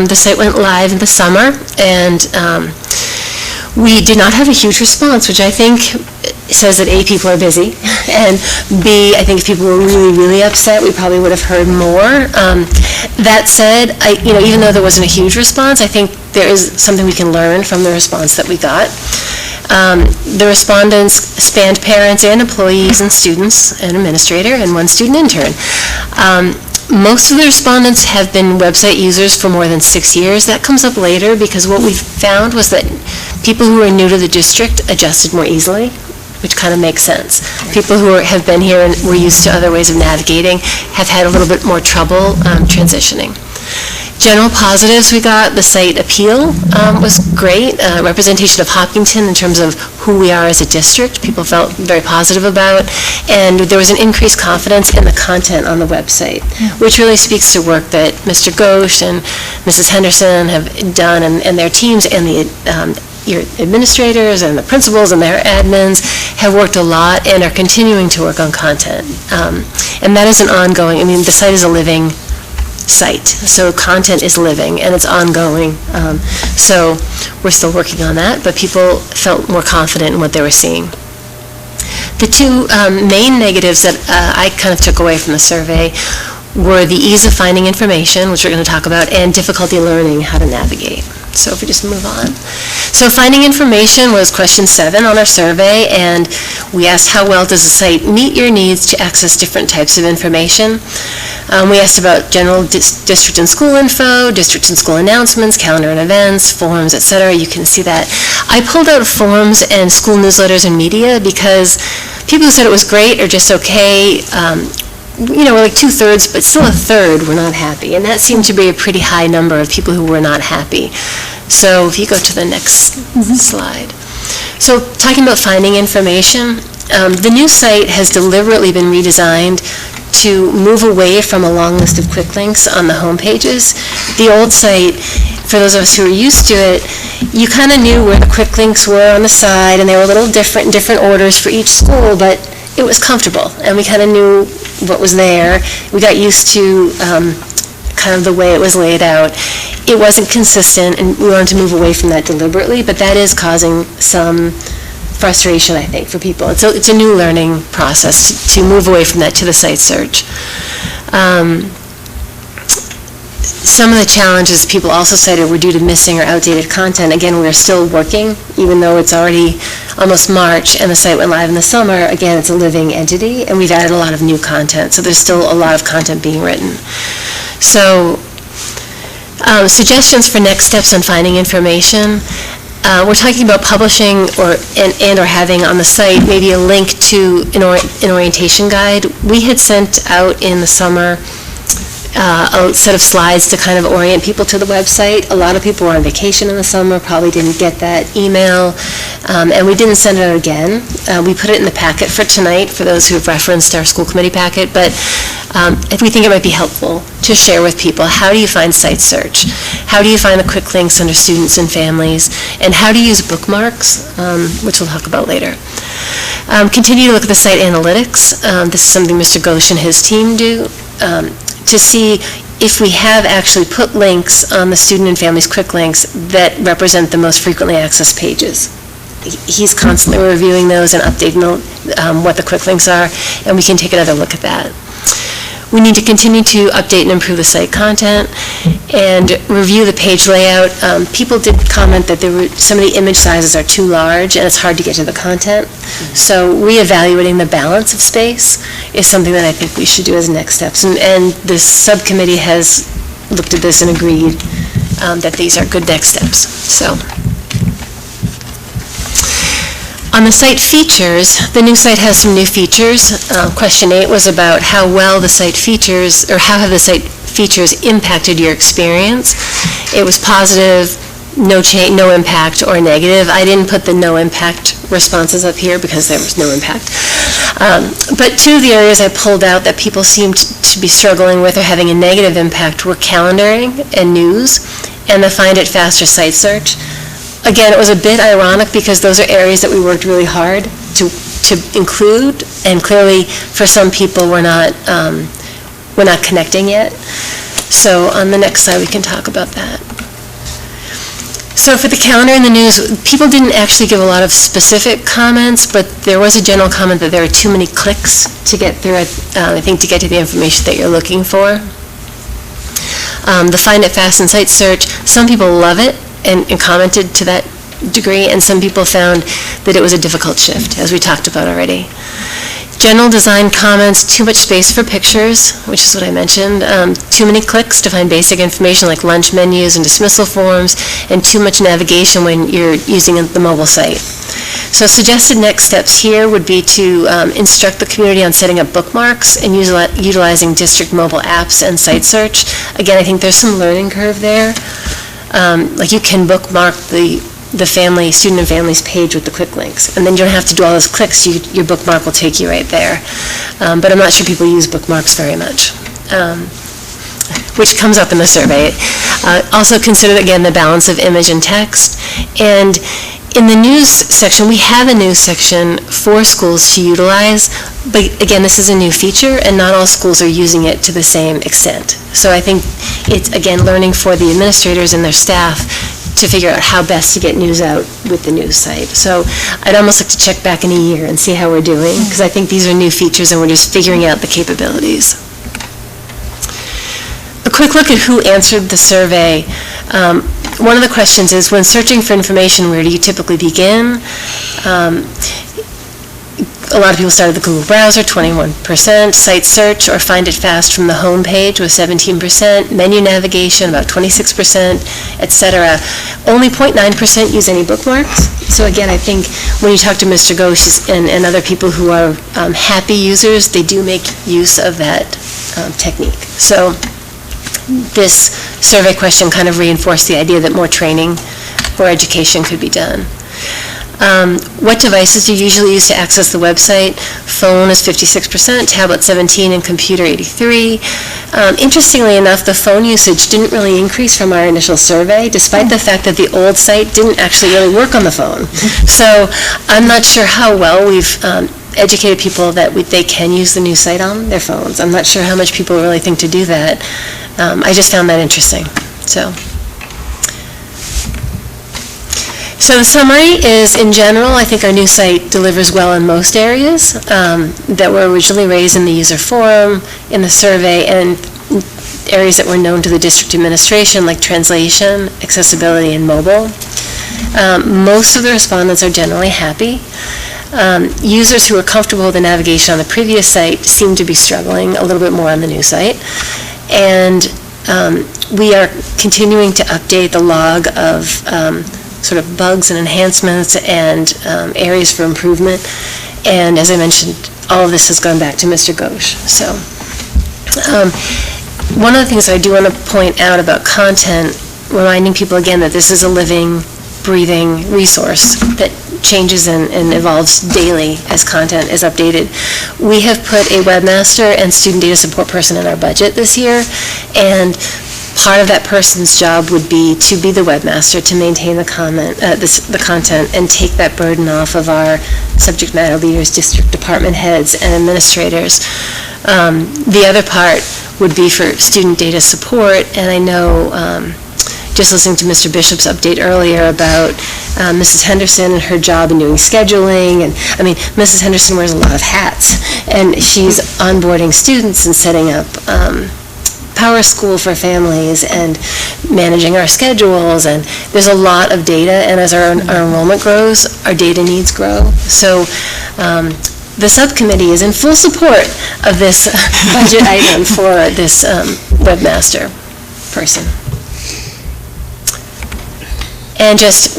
Speaker 12: The site went live in the summer, and we did not have a huge response, which I think says that A, people are busy, and B, I think if people were really, really upset, we probably would have heard more. That said, even though there wasn't a huge response, I think there is something we can learn from the response that we got. The respondents spanned parents and employees and students, an administrator, and one student intern. Most of the respondents have been website users for more than 6 years. That comes up later because what we found was that people who are new to the district adjusted more easily, which kind of makes sense. People who have been here and were used to other ways of navigating have had a little bit more trouble transitioning. General positives we got, the site appeal was great. Representation of Hopkinton in terms of who we are as a district, people felt very positive about. And there was an increased confidence in the content on the website, which really speaks to work that Mr. Ghosh and Mrs. Henderson have done, and their teams, and your administrators and the principals and their admins have worked a lot and are continuing to work on content. And that is an ongoing, the site is a living site, so content is living and it's ongoing. So we're still working on that, but people felt more confident in what they were seeing. The two main negatives that I kind of took away from the survey were the ease of finding information, which we're going to talk about, and difficulty learning how to navigate. So if we just move on. So finding information was question 7 on our survey, and we asked how well does the site meet your needs to access different types of information. We asked about general district and school info, district and school announcements, calendar and events, forums, etc. You can see that. I pulled out forums and school newsletters and media because people who said it was great or just okay, we're like 2/3, but still 1/3 were not happy. And that seemed to be a pretty high number of people who were not happy. So if you go to the next slide. So talking about finding information, the new site has deliberately been redesigned to move away from a long list of quick links on the home pages. The old site, for those of us who are used to it, you kind of knew where the quick links were on the side, and they were a little different in different orders for each school, but it was comfortable, and we kind of knew what was there. We got used to kind of the way it was laid out. It wasn't consistent, and we wanted to move away from that deliberately, but that is causing some frustration, I think, for people. It's a new learning process to move away from that to the site search. Some of the challenges people also cited were due to missing or outdated content. Again, we're still working, even though it's already almost March and the site went live in the summer. Again, it's a living entity, and we've added a lot of new content, so there's still a lot of content being written. So, suggestions for next steps on finding information. We're talking about publishing or having on the site maybe a link to an orientation guide. We had sent out in the summer a set of slides to kind of orient people to the website. A lot of people were on vacation in the summer, probably didn't get that email, and we didn't send it out again. We put it in the packet for tonight for those who have referenced our school committee packet, but if we think it might be helpful to share with people, how do you find site search? How do you find the quick links under students and families? And how to use bookmarks, which we'll talk about later. Continue to look at the site analytics. This is something Mr. Ghosh and his team do. To see if we have actually put links on the student and families quick links that represent the most frequently accessed pages. He's constantly reviewing those and updating what the quick links are, and we can take another look at that. We need to continue to update and improve the site content and review the page layout. People did comment that some of the image sizes are too large and it's hard to get to the content. So reevaluating the balance of space is something that I think we should do as next steps. And this subcommittee has looked at this and agreed that these are good next steps. So. On the site features, the new site has some new features. Question 8 was about how well the site features, or how have the site features impacted your experience. It was positive, no change, no impact, or negative. I didn't put the no impact responses up here because there was no impact. But 2 of the areas I pulled out that people seemed to be struggling with or having a negative impact were calendaring and news, and the Find It Faster site search. Again, it was a bit ironic because those are areas that we worked really hard to include, and clearly for some people we're not connecting yet. So on the next slide we can talk about that. So for the calendar and the news, people didn't actually give a lot of specific comments, but there was a general comment that there are too many clicks to get through it, I think, to get to the information that you're looking for. The Find It Fast and site search, some people love it and commented to that degree, and some people found that it was a difficult shift, as we talked about already. General design comments, too much space for pictures, which is what I mentioned, too many clicks to find basic information like lunch menus and dismissal forms, and too much navigation when you're using the mobile site. So suggested next steps here would be to instruct the community on setting up bookmarks and utilizing district mobile apps and site search. Again, I think there's some learning curve there. Like you can bookmark the student and families page with the quick links, and then you don't have to do all those clicks. Your bookmark will take you right there. But I'm not sure people use bookmarks very much, which comes up in the survey. Also consider, again, the balance of image and text. And in the news section, we have a news section for schools to utilize, but again, this is a new feature, and not all schools are using it to the same extent. So I think it's, again, learning for the administrators and their staff to figure out how best to get news out with the news site. So I'd almost like to check back in a year and see how we're doing, because I think these are new features and we're just figuring out the capabilities. A quick look at who answered the survey. One of the questions is, when searching for information, where do you typically begin? A lot of people started the Google browser, 21%, site search or Find It Fast from the home page was 17%, menu navigation about 26%, etc. Only 0.9% use any bookmarks. So again, I think when you talk to Mr. Ghosh and other people who are happy users, they do make use of that technique. So this survey question kind of reinforced the idea that more training or education could be done. What devices do you usually use to access the website? Phone is 56%, tablet 17%, and computer 83%. Interestingly enough, the phone usage didn't really increase from our initial survey, despite the fact that the old site didn't actually really work on the phone. So I'm not sure how well we've educated people that they can use the new site on their phones. I'm not sure how much people really think to do that. I just found that interesting. So the summary is, in general, I think our new site delivers well in most areas that were originally raised in the user forum, in the survey, and areas that were known to the district administration, like translation, accessibility, and mobile. Most of the respondents are generally happy. Users who are comfortable with the navigation on the previous site seem to be struggling a little bit more on the new site. And we are continuing to update the log of sort of bugs and enhancements and areas for improvement. And as I mentioned, all of this has gone back to Mr. Ghosh. So one of the things I do want to point out about content, reminding people again that this is a living, breathing resource that changes and evolves daily as content is updated. We have put a webmaster and student data support person in our budget this year, and part of that person's job would be to be the webmaster, to maintain the content and take that burden off of our subject matter leaders, district department heads, and administrators. The other part would be for student data support, and I know, just listening to Mr. Bishop's update earlier about Mrs. Henderson and her job in doing scheduling, and, I mean, Mrs. Henderson wears a lot of hats, and she's onboarding students and setting up Power School for families and managing our schedules, and there's a lot of data, and as our enrollment grows, our data needs grow. So the subcommittee is in full support of this budget item for this webmaster person. And just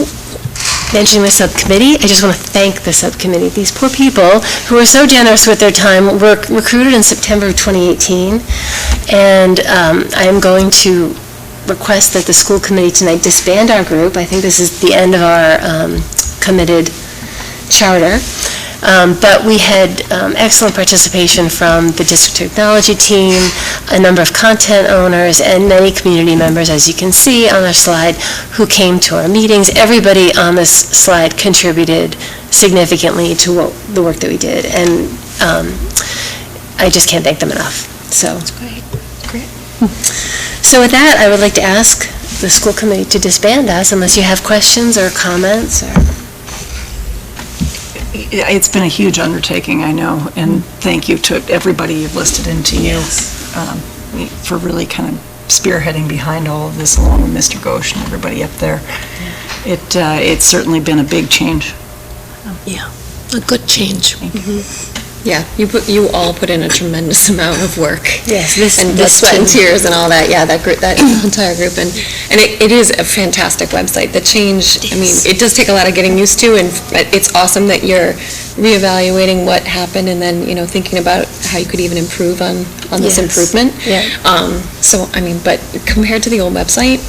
Speaker 12: mentioning the subcommittee, I just want to thank the subcommittee. These poor people who were so generous with their time were recruited in September of 2018, and I am going to request that the school committee tonight disband our group. I think this is the end of our committed charter. But we had excellent participation from the district technology team, a number of content owners, and many community members, as you can see on our slide, who came to our meetings. Everybody on this slide contributed significantly to the work that we did, and I just can't thank them enough. So, that's great. So with that, I would like to ask the school committee to disband us, unless you have questions or comments or...
Speaker 2: It's been a huge undertaking, I know, and thank you to everybody you've listed and to you for really kind of spearheading behind all of this, along with Mr. Ghosh and everybody up there. It's certainly been a big change.
Speaker 16: Yeah, a good change. Yeah, you all put in a tremendous amount of work.
Speaker 12: Yes,
Speaker 16: and the sweat and tears and all that. Yeah, that entire group, and it is a fantastic website. The change, I mean, it does take a lot of getting used to, and it's awesome that you're reevaluating what happened and then thinking about how you could even improve on this improvement. Yeah. So I mean, but compared to the old website,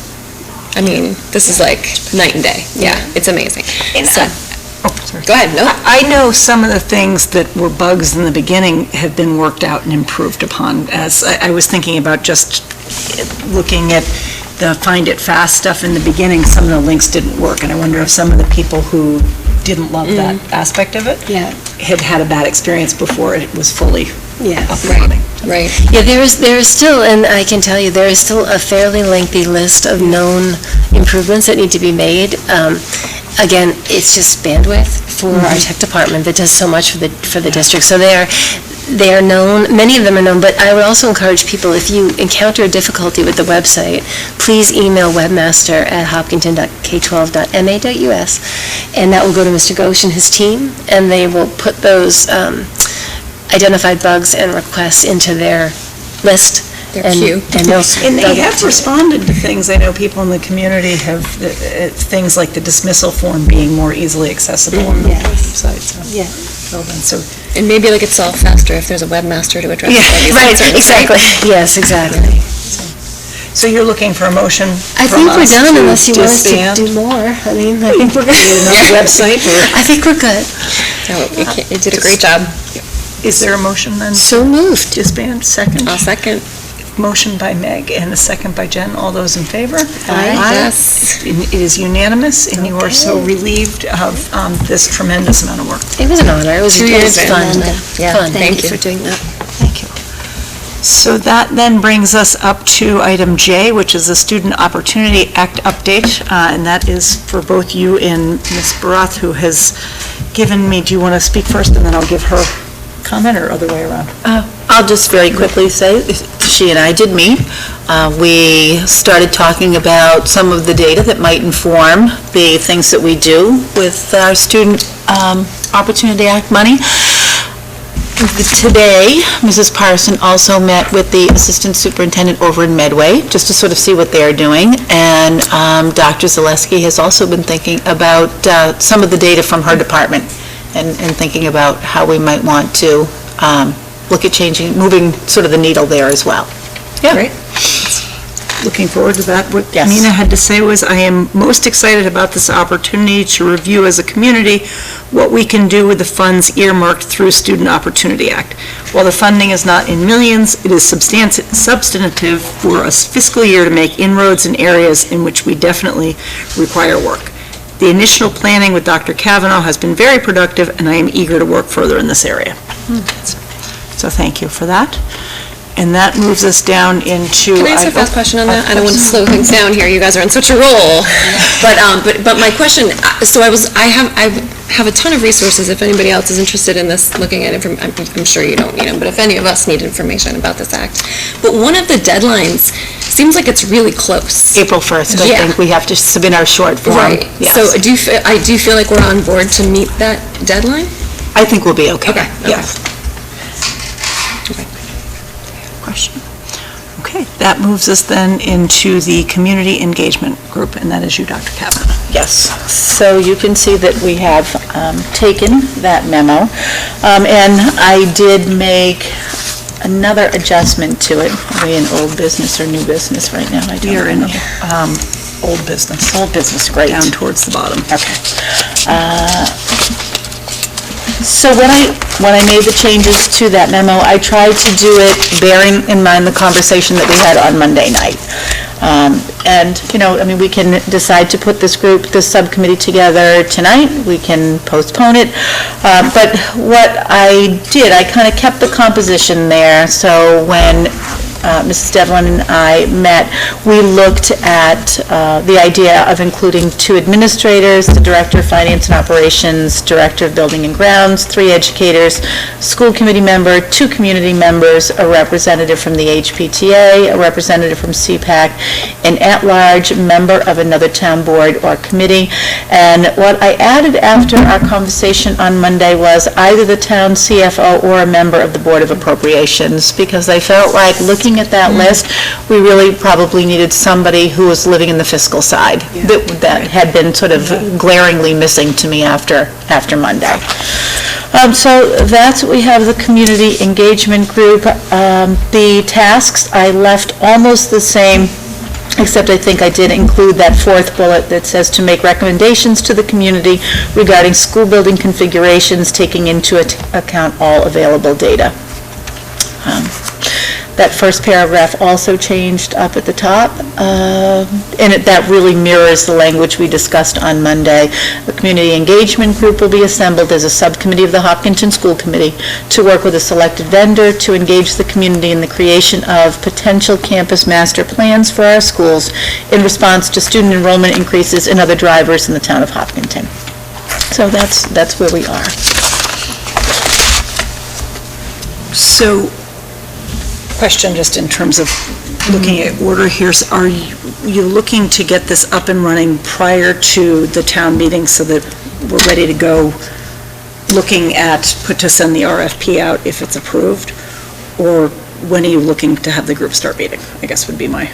Speaker 16: I mean, this is like night and day. Yeah, it's amazing. Go ahead, no.
Speaker 2: I know some of the things that were bugs in the beginning have been worked out and improved upon. As I was thinking about just looking at the Find It Fast stuff in the beginning, some of the links didn't work, and I wonder if some of the people who didn't love that aspect of it had a bad experience before it was fully up and running.
Speaker 16: Right.
Speaker 12: Yeah, there is still, and I can tell you, there is still a fairly lengthy list of known improvements that need to be made. Again, it's just bandwidth for our tech department that does so much for the district. So they are known, many of them are known, but I would also encourage people, if you encounter a difficulty with the website, please email webmaster@hopkinton.k12.ma.us, and that will go to Mr. Ghosh and his team, and they will put those identified bugs and requests into their list.
Speaker 16: Their queue.
Speaker 2: And they have responded to things. I know people in the community have, things like the dismissal form being more easily accessible on the website. So
Speaker 16: and maybe it'll get solved faster if there's a webmaster to address it.
Speaker 12: Right, exactly. Yes, exactly.
Speaker 2: So you're looking for a motion
Speaker 12: I think we're done unless you want us to do more. I mean, I think we're good.
Speaker 2: Another website?
Speaker 12: I think we're good.
Speaker 16: No, you did a great job.
Speaker 2: Is there a motion then?
Speaker 12: So moved.
Speaker 2: Disband, second?
Speaker 16: I'll second.
Speaker 2: Motion by Meg and a second by Jen. All those in favor?
Speaker 16: Aye. Yes.
Speaker 2: It is unanimous, and you are so relieved of this tremendous amount of work.
Speaker 12: It was an honor. It was
Speaker 16: 2 years
Speaker 12: fun.
Speaker 16: Yeah,
Speaker 12: Thank you
Speaker 16: for doing that.
Speaker 2: Thank you. So that then brings us up to item J, which is the Student Opportunity Act update, and that is for both you and Ms. Barath, who has given me, do you want to speak first, and then I'll give her comment, or other way around?
Speaker 17: I'll just very quickly say, she and I did meet. We started talking about some of the data that might inform the things that we do with our Student Opportunity Act money. Today, Mrs. Parson also met with the Assistant Superintendent over in Medway, just to sort of see what they're doing. And Dr. Zaleski has also been thinking about some of the data from her department and thinking about how we might want to look at moving sort of the needle there as well.
Speaker 2: Yeah. Great. Looking forward to that. What Nina had to say was, I am most excited about this opportunity to review as a community what we can do with the funds earmarked through Student Opportunity Act. While the funding is not in millions, it is substantive for a fiscal year to make inroads in areas in which we definitely require work. The initial planning with Dr. Kavanaugh has been very productive, and I am eager to work further in this area. So thank you for that. And that moves us down into...
Speaker 16: Can I ask a fast question on that? I don't want to slow things down here, you guys are on such a roll. But my question, so I have a ton of resources, if anybody else is interested in this, looking at it from, I'm sure you don't need them, but if any of us need information about this act. But one of the deadlines seems like it's really close.
Speaker 17: April 1st, I think we have to submit our short form.
Speaker 16: Right.
Speaker 17: Yes.
Speaker 16: So do you feel like we're on board to meet that deadline?
Speaker 17: I think we'll be okay.
Speaker 16: Okay.
Speaker 17: Yes.
Speaker 2: Question. Okay, that moves us then into the community engagement group, and that is you, Dr. Kavanaugh.
Speaker 17: Yes, so you can see that we have taken that memo, and I did make another adjustment to it. Are we in old business or new business right now? I don't
Speaker 2: We are in
Speaker 17: know.
Speaker 2: old business.
Speaker 17: Old business, great.
Speaker 2: Down towards the bottom.
Speaker 17: Okay. So when I made the changes to that memo, I tried to do it bearing in mind the conversation that we had on Monday night. And, we can decide to put this subcommittee together tonight, we can postpone it. But what I did, I kind of kept the composition there, so when Mrs. Devlin and I met, we looked at the idea of including 2 administrators, the Director of Finance and Operations, Director of Building and Grounds, 3 educators, school committee member, 2 community members, a representative from the HPTA, a representative from CPAC, an at-large member of another town board or committee. And what I added after our conversation on Monday was either the town CFO or a member of the Board of Appropriations, because I felt like looking at that list, we really probably needed somebody who was living in the fiscal side that had been sort of glaringly missing to me after Monday. So that's what we have, the community engagement group. The tasks I left almost the same, except I think I did include that 4th bullet that says to make recommendations to the community regarding school building configurations, taking into account all available data. That first paragraph also changed up at the top, and that really mirrors the language we discussed on Monday. The community engagement group will be assembled as a subcommittee of the Hopkinton School Committee to work with a selected vendor to engage the community in the creation of potential campus master plans for our schools in response to student enrollment increases and other drivers in the town of Hopkinton. So that's where we are.
Speaker 2: So, question just in terms of looking at order here, are you looking to get this up and running prior to the town meeting so that we're ready to go looking at, to send the RFP out if it's approved? Or when are you looking to have the group start meeting, I guess would be my...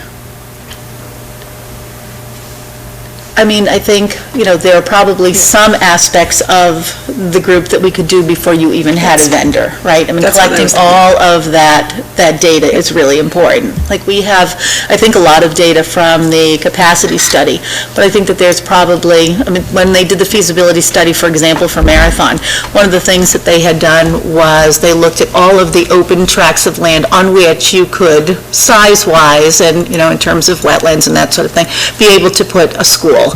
Speaker 17: I think, there are probably some aspects of the group that we could do before you even had a vendor, right? Collecting all of that data is really important. Like, we have, I think, a lot of data from the capacity study, but I think that there's probably, when they did the feasibility study, for example, for Marathon, one of the things that they had done was they looked at all of the open tracts of land on which you could, size-wise, and, in terms of wetlands and that sort of thing, be able to put a school.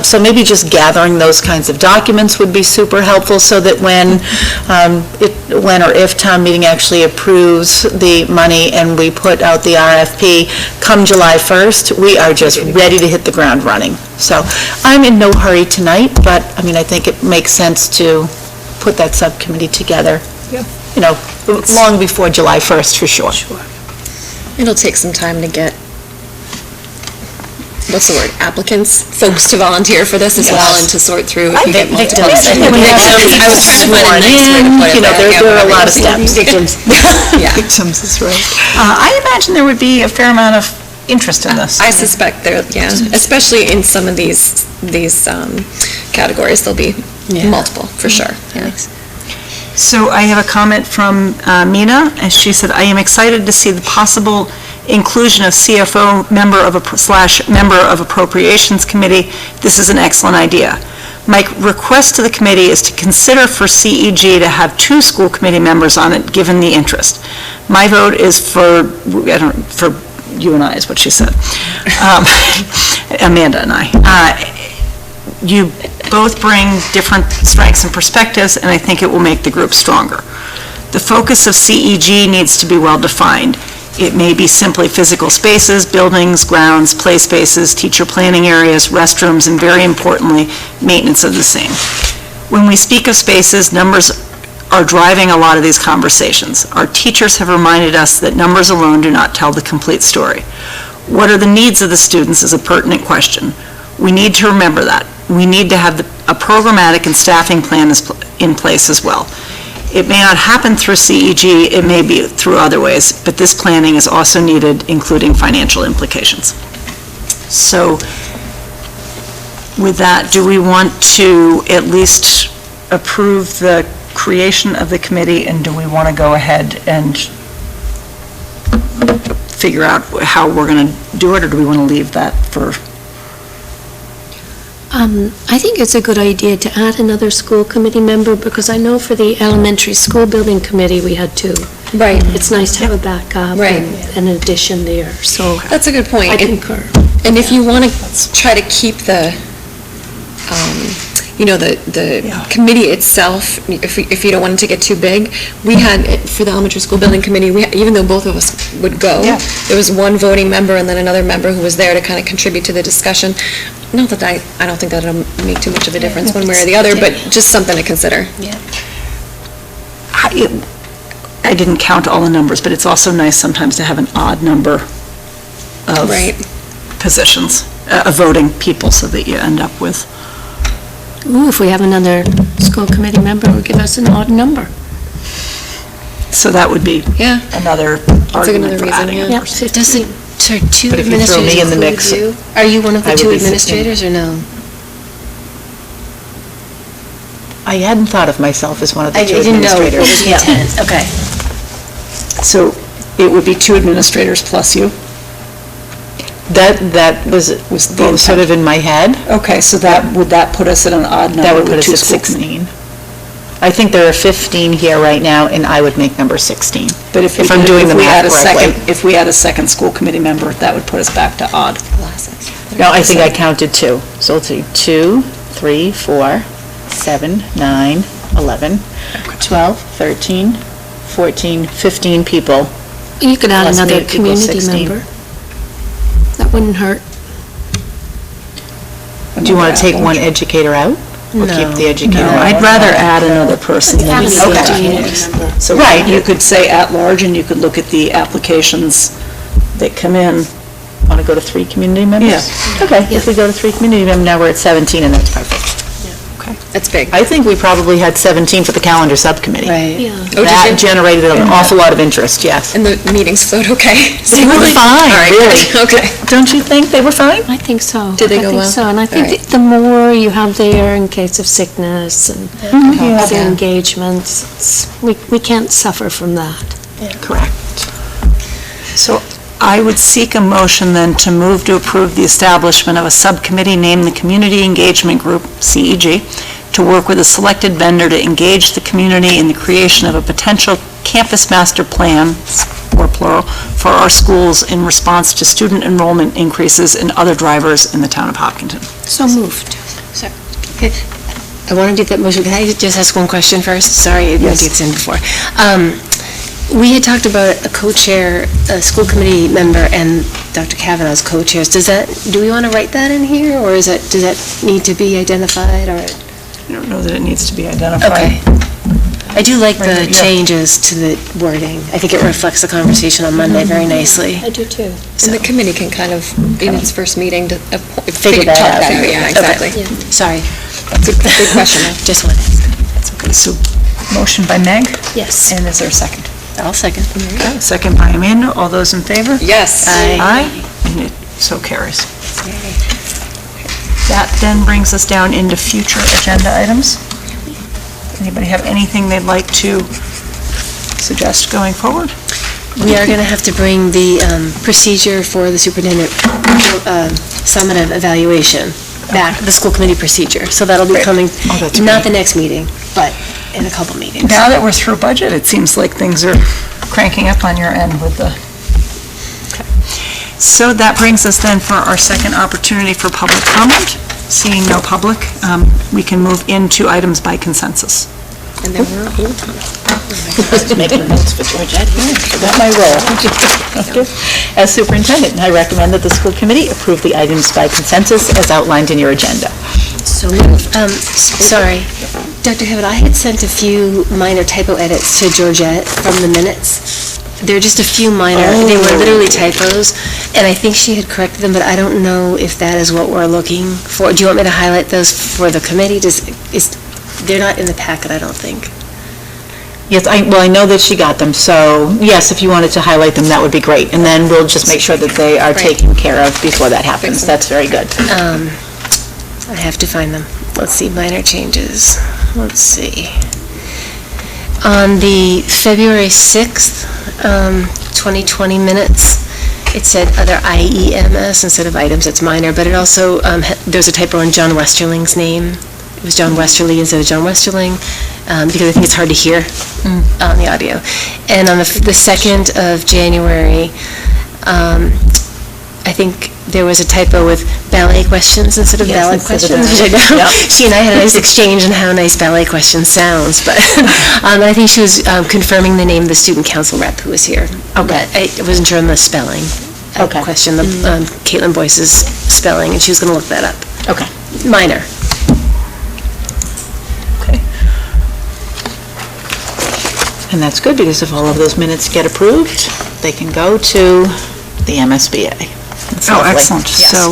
Speaker 17: So maybe just gathering those kinds of documents would be super helpful, so that when or if town meeting actually approves the money and we put out the RFP come July 1st, we are just ready to hit the ground running. So I'm in no hurry tonight, but I think it makes sense to put that subcommittee together, long before July 1st for sure.
Speaker 16: It'll take some time to get, what's the word, applicants, folks to volunteer for this as well, and to sort through. If you get multiple
Speaker 17: I was trying to find a nice way to put it. There are a lot of steps. Victims.
Speaker 16: Yeah.
Speaker 17: Victims is right.
Speaker 2: I imagine there would be a fair amount of interest in this.
Speaker 16: I suspect there, especially in some of these categories, there'll be multiple, for sure. Yeah.
Speaker 2: So I have a comment from Mina, and she said, I am excited to see the possible inclusion of CFO member of Appropriations Committee. This is an excellent idea. My request to the committee is to consider for CEG to have 2 school committee members on it, given the interest. My vote is for you and I, is what she said. Amanda and I. You both bring different strengths and perspectives, and I think it will make the group stronger. The focus of CEG needs to be well defined. It may be simply physical spaces, buildings, grounds, play spaces, teacher planning areas, restrooms, and very importantly, maintenance of the same. When we speak of spaces, numbers are driving a lot of these conversations. Our teachers have reminded us that numbers alone do not tell the complete story. What are the needs of the students is a pertinent question. We need to remember that. We need to have a programmatic and staffing plan in place as well. It may not happen through CEG, it may be through other ways, but this planning is also needed, including financial implications. So with that, do we want to at least approve the creation of the committee, and do we want to go ahead and figure out how we're going to do it, or do we want to leave that for?
Speaker 14: I think it's a good idea to add another school committee member, because I know for the elementary school building committee, we had two.
Speaker 16: Right.
Speaker 14: It's nice to have a backup
Speaker 16: Right.
Speaker 14: and an addition there, so.
Speaker 16: That's a good point.
Speaker 14: I concur.
Speaker 16: And if you want to try to keep the, the committee itself, if you don't want it to get too big, we had, for the elementary school building committee, even though both of us would go, there was one voting member and then another member who was there to kind of contribute to the discussion. Not that I don't think that it'll make too much of a difference one way or the other, but just something to consider.
Speaker 14: Yeah.
Speaker 2: I didn't count all the numbers, but it's also nice sometimes to have an odd number of positions, voting people, so that you end up with.
Speaker 14: Ooh, if we have another school committee member, it would give us an odd number.
Speaker 2: So that would be another argument for adding a
Speaker 14: Yeah,
Speaker 2: person.
Speaker 14: so doesn't, so two
Speaker 17: But if you throw
Speaker 14: administrators
Speaker 17: me in the
Speaker 14: include
Speaker 17: mix,
Speaker 14: you? Are you one of the
Speaker 17: I would
Speaker 14: two
Speaker 17: be 16.
Speaker 14: administrators, or no?
Speaker 17: I hadn't thought of myself as one of the
Speaker 14: I
Speaker 17: two
Speaker 14: didn't know
Speaker 17: administrators.
Speaker 14: what was the intent, okay.
Speaker 2: So it would be two administrators plus you?
Speaker 17: That was sort of in my head.
Speaker 2: Okay, so would that put us at an odd number?
Speaker 17: That would put
Speaker 2: with
Speaker 17: us
Speaker 2: two
Speaker 17: at
Speaker 2: school committee?
Speaker 17: 16. I think there are 15 here right now, and I would make number 16.
Speaker 2: But if
Speaker 17: I'm doing the math correctly.
Speaker 2: If we add a second school committee member, that would put us back to odd.
Speaker 17: No, I think I counted two. So let's see, 2, 3, 4, 7, 9, 11, 12, 13, 14, 15 people.
Speaker 14: You could add
Speaker 17: Plus me
Speaker 14: another
Speaker 17: equals
Speaker 14: community
Speaker 17: 16.
Speaker 14: member. That wouldn't hurt.
Speaker 17: Do you want to take one educator out? Or keep the educator
Speaker 2: No,
Speaker 17: out?
Speaker 2: I'd rather add another person than
Speaker 14: Add
Speaker 2: zero.
Speaker 14: another community member.
Speaker 2: So you could say at large, and you could look at the applications that come in.
Speaker 17: Want to go to 3 community members?
Speaker 2: Yeah.
Speaker 17: Okay, if we go to 3 community members, now we're at 17, and that's perfect.
Speaker 16: That's big.
Speaker 17: I think we probably had 17 for the calendar subcommittee.
Speaker 14: Yeah.
Speaker 16: Oh, did
Speaker 17: That
Speaker 16: you?
Speaker 17: generated an awful lot of interest, yes.
Speaker 16: And the meetings flowed okay?
Speaker 17: They were fine,
Speaker 16: All right,
Speaker 17: really.
Speaker 16: okay.
Speaker 17: Don't you think they were fine?
Speaker 14: I think so.
Speaker 16: Did they go well?
Speaker 14: I think so, and I
Speaker 16: All
Speaker 14: think
Speaker 16: right.
Speaker 14: the more you have there in case of sickness and other engagements, we can't suffer from that.
Speaker 17: Correct.
Speaker 2: So I would seek a motion then to move to approve the establishment of a subcommittee named the Community Engagement Group, CEG, to work with a selected vendor to engage the community in the creation of a potential campus master plan, or plural, for our schools in response to student enrollment increases and other drivers in the town of Hopkinton.
Speaker 14: So moved.
Speaker 12: I want to do that motion. Can I just ask one question first? Sorry, I didn't get this in before. We had talked about a co-chair, a school committee member, and Dr. Kavanaugh's co-chairs. Do we want to write that in here, or does that need to be identified, or?
Speaker 2: I don't know that it needs to be identified.
Speaker 12: Okay. I do like the changes to the wording. I think it reflects the conversation on Monday very nicely.
Speaker 14: I do too.
Speaker 16: And the committee can kind of, in its first meeting, to
Speaker 12: Figure that
Speaker 16: talk
Speaker 12: out.
Speaker 16: that out. Yeah, exactly.
Speaker 12: Okay. Sorry.
Speaker 16: That's a good question.
Speaker 12: Just wanted to ask.
Speaker 2: That's okay. So, motion by Meg?
Speaker 12: Yes.
Speaker 2: And is there a second?
Speaker 12: I'll second.
Speaker 2: Okay, second by Amanda. All those in favor?
Speaker 16: Yes.
Speaker 2: Aye. And it so carries. That then brings us down into future agenda items. Anybody have anything they'd like to suggest going forward?
Speaker 12: We are going to have to bring the procedure for the superintendent summative evaluation back, the school committee procedure. So that'll be coming, not the next meeting, but in a couple meetings.
Speaker 2: Now that we're through budget, it seems like things are cranking up on your end with the... So that brings us then for our second opportunity for public comment. Seeing no public, we can move into items by consensus.
Speaker 16: And there were a whole ton.
Speaker 17: Just making notes for Georgette here, forgot my role. As superintendent, I recommend that the school committee approve the items by consensus as outlined in your agenda.
Speaker 12: So moved. Sorry, Dr. Hewitt, I had sent a few minor typo edits to Georgette from the minutes. There are just a few minor, they were literally typos, and I think she had corrected them, but I don't know if that is what we're looking for. Do you want me to highlight those for the committee? They're not in the packet, I don't think.
Speaker 17: Yes, I know that she got them, so yes, if you wanted to highlight them, that would be great. And then we'll just make sure that they are taken care of before that happens. That's very good.
Speaker 12: I have to find them. Let's see, minor changes. Let's see. On the February 6th, 2020 minutes, it said other IEMS instead of items. It's minor, but it also, there's a typo in John Westerling's name. It was John Westerly instead of John Westerling, because I think it's hard to hear on the audio. And on the 2nd of January, I think there was a typo with ballet questions instead of ballot questions, which I know she and I had a nice exchange on how nice ballet question sounds, but I think she was confirming the name of the student council rep who was here. Okay. I wasn't sure on the spelling question, Caitlin Boyce's spelling, and she was going to look that up.
Speaker 17: Okay.
Speaker 12: Minor.
Speaker 17: And that's good, because if all of those minutes get approved, they can go to the MSBA. That's lovely.
Speaker 2: Excellent.
Speaker 17: Yes.
Speaker 2: So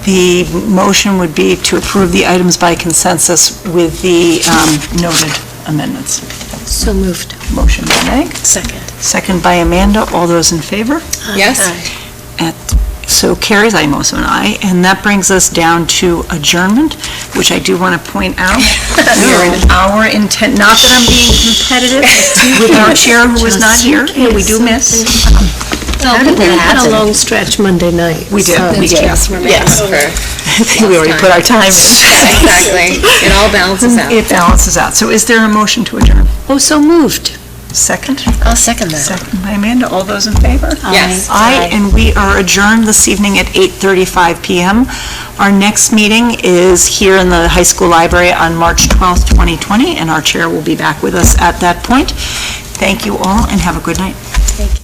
Speaker 2: the motion would be to approve the items by consensus with the noted amendments.
Speaker 12: So moved.
Speaker 2: Motion by Meg.
Speaker 12: Second.
Speaker 2: Second by Amanda. All those in favor?
Speaker 16: Yes.
Speaker 2: So carries, I'm also an aye, and that brings us down to adjournment, which I do want to point out. We are an hour in 10, not that I'm being competitive with our chair who is not here, who we do miss.
Speaker 14: Well, we had a long stretch Monday night.
Speaker 2: We did,
Speaker 14: so-
Speaker 2: we did.
Speaker 16: Yes, we're making over.
Speaker 17: We already put our time in.
Speaker 16: Exactly. It all balances out.
Speaker 2: It balances out. So is there a motion to adjourn?
Speaker 14: Oh, so moved.
Speaker 2: Second?
Speaker 12: I'll second that.
Speaker 2: Second by Amanda. All those in favor?
Speaker 16: Yes.
Speaker 2: Aye, and we are adjourned this evening at 8:35 PM. Our next meeting is here in the high school library on March 12th, 2020, and our chair will be back with us at that point. Thank you all, and have a good night.
Speaker 12: Thank you.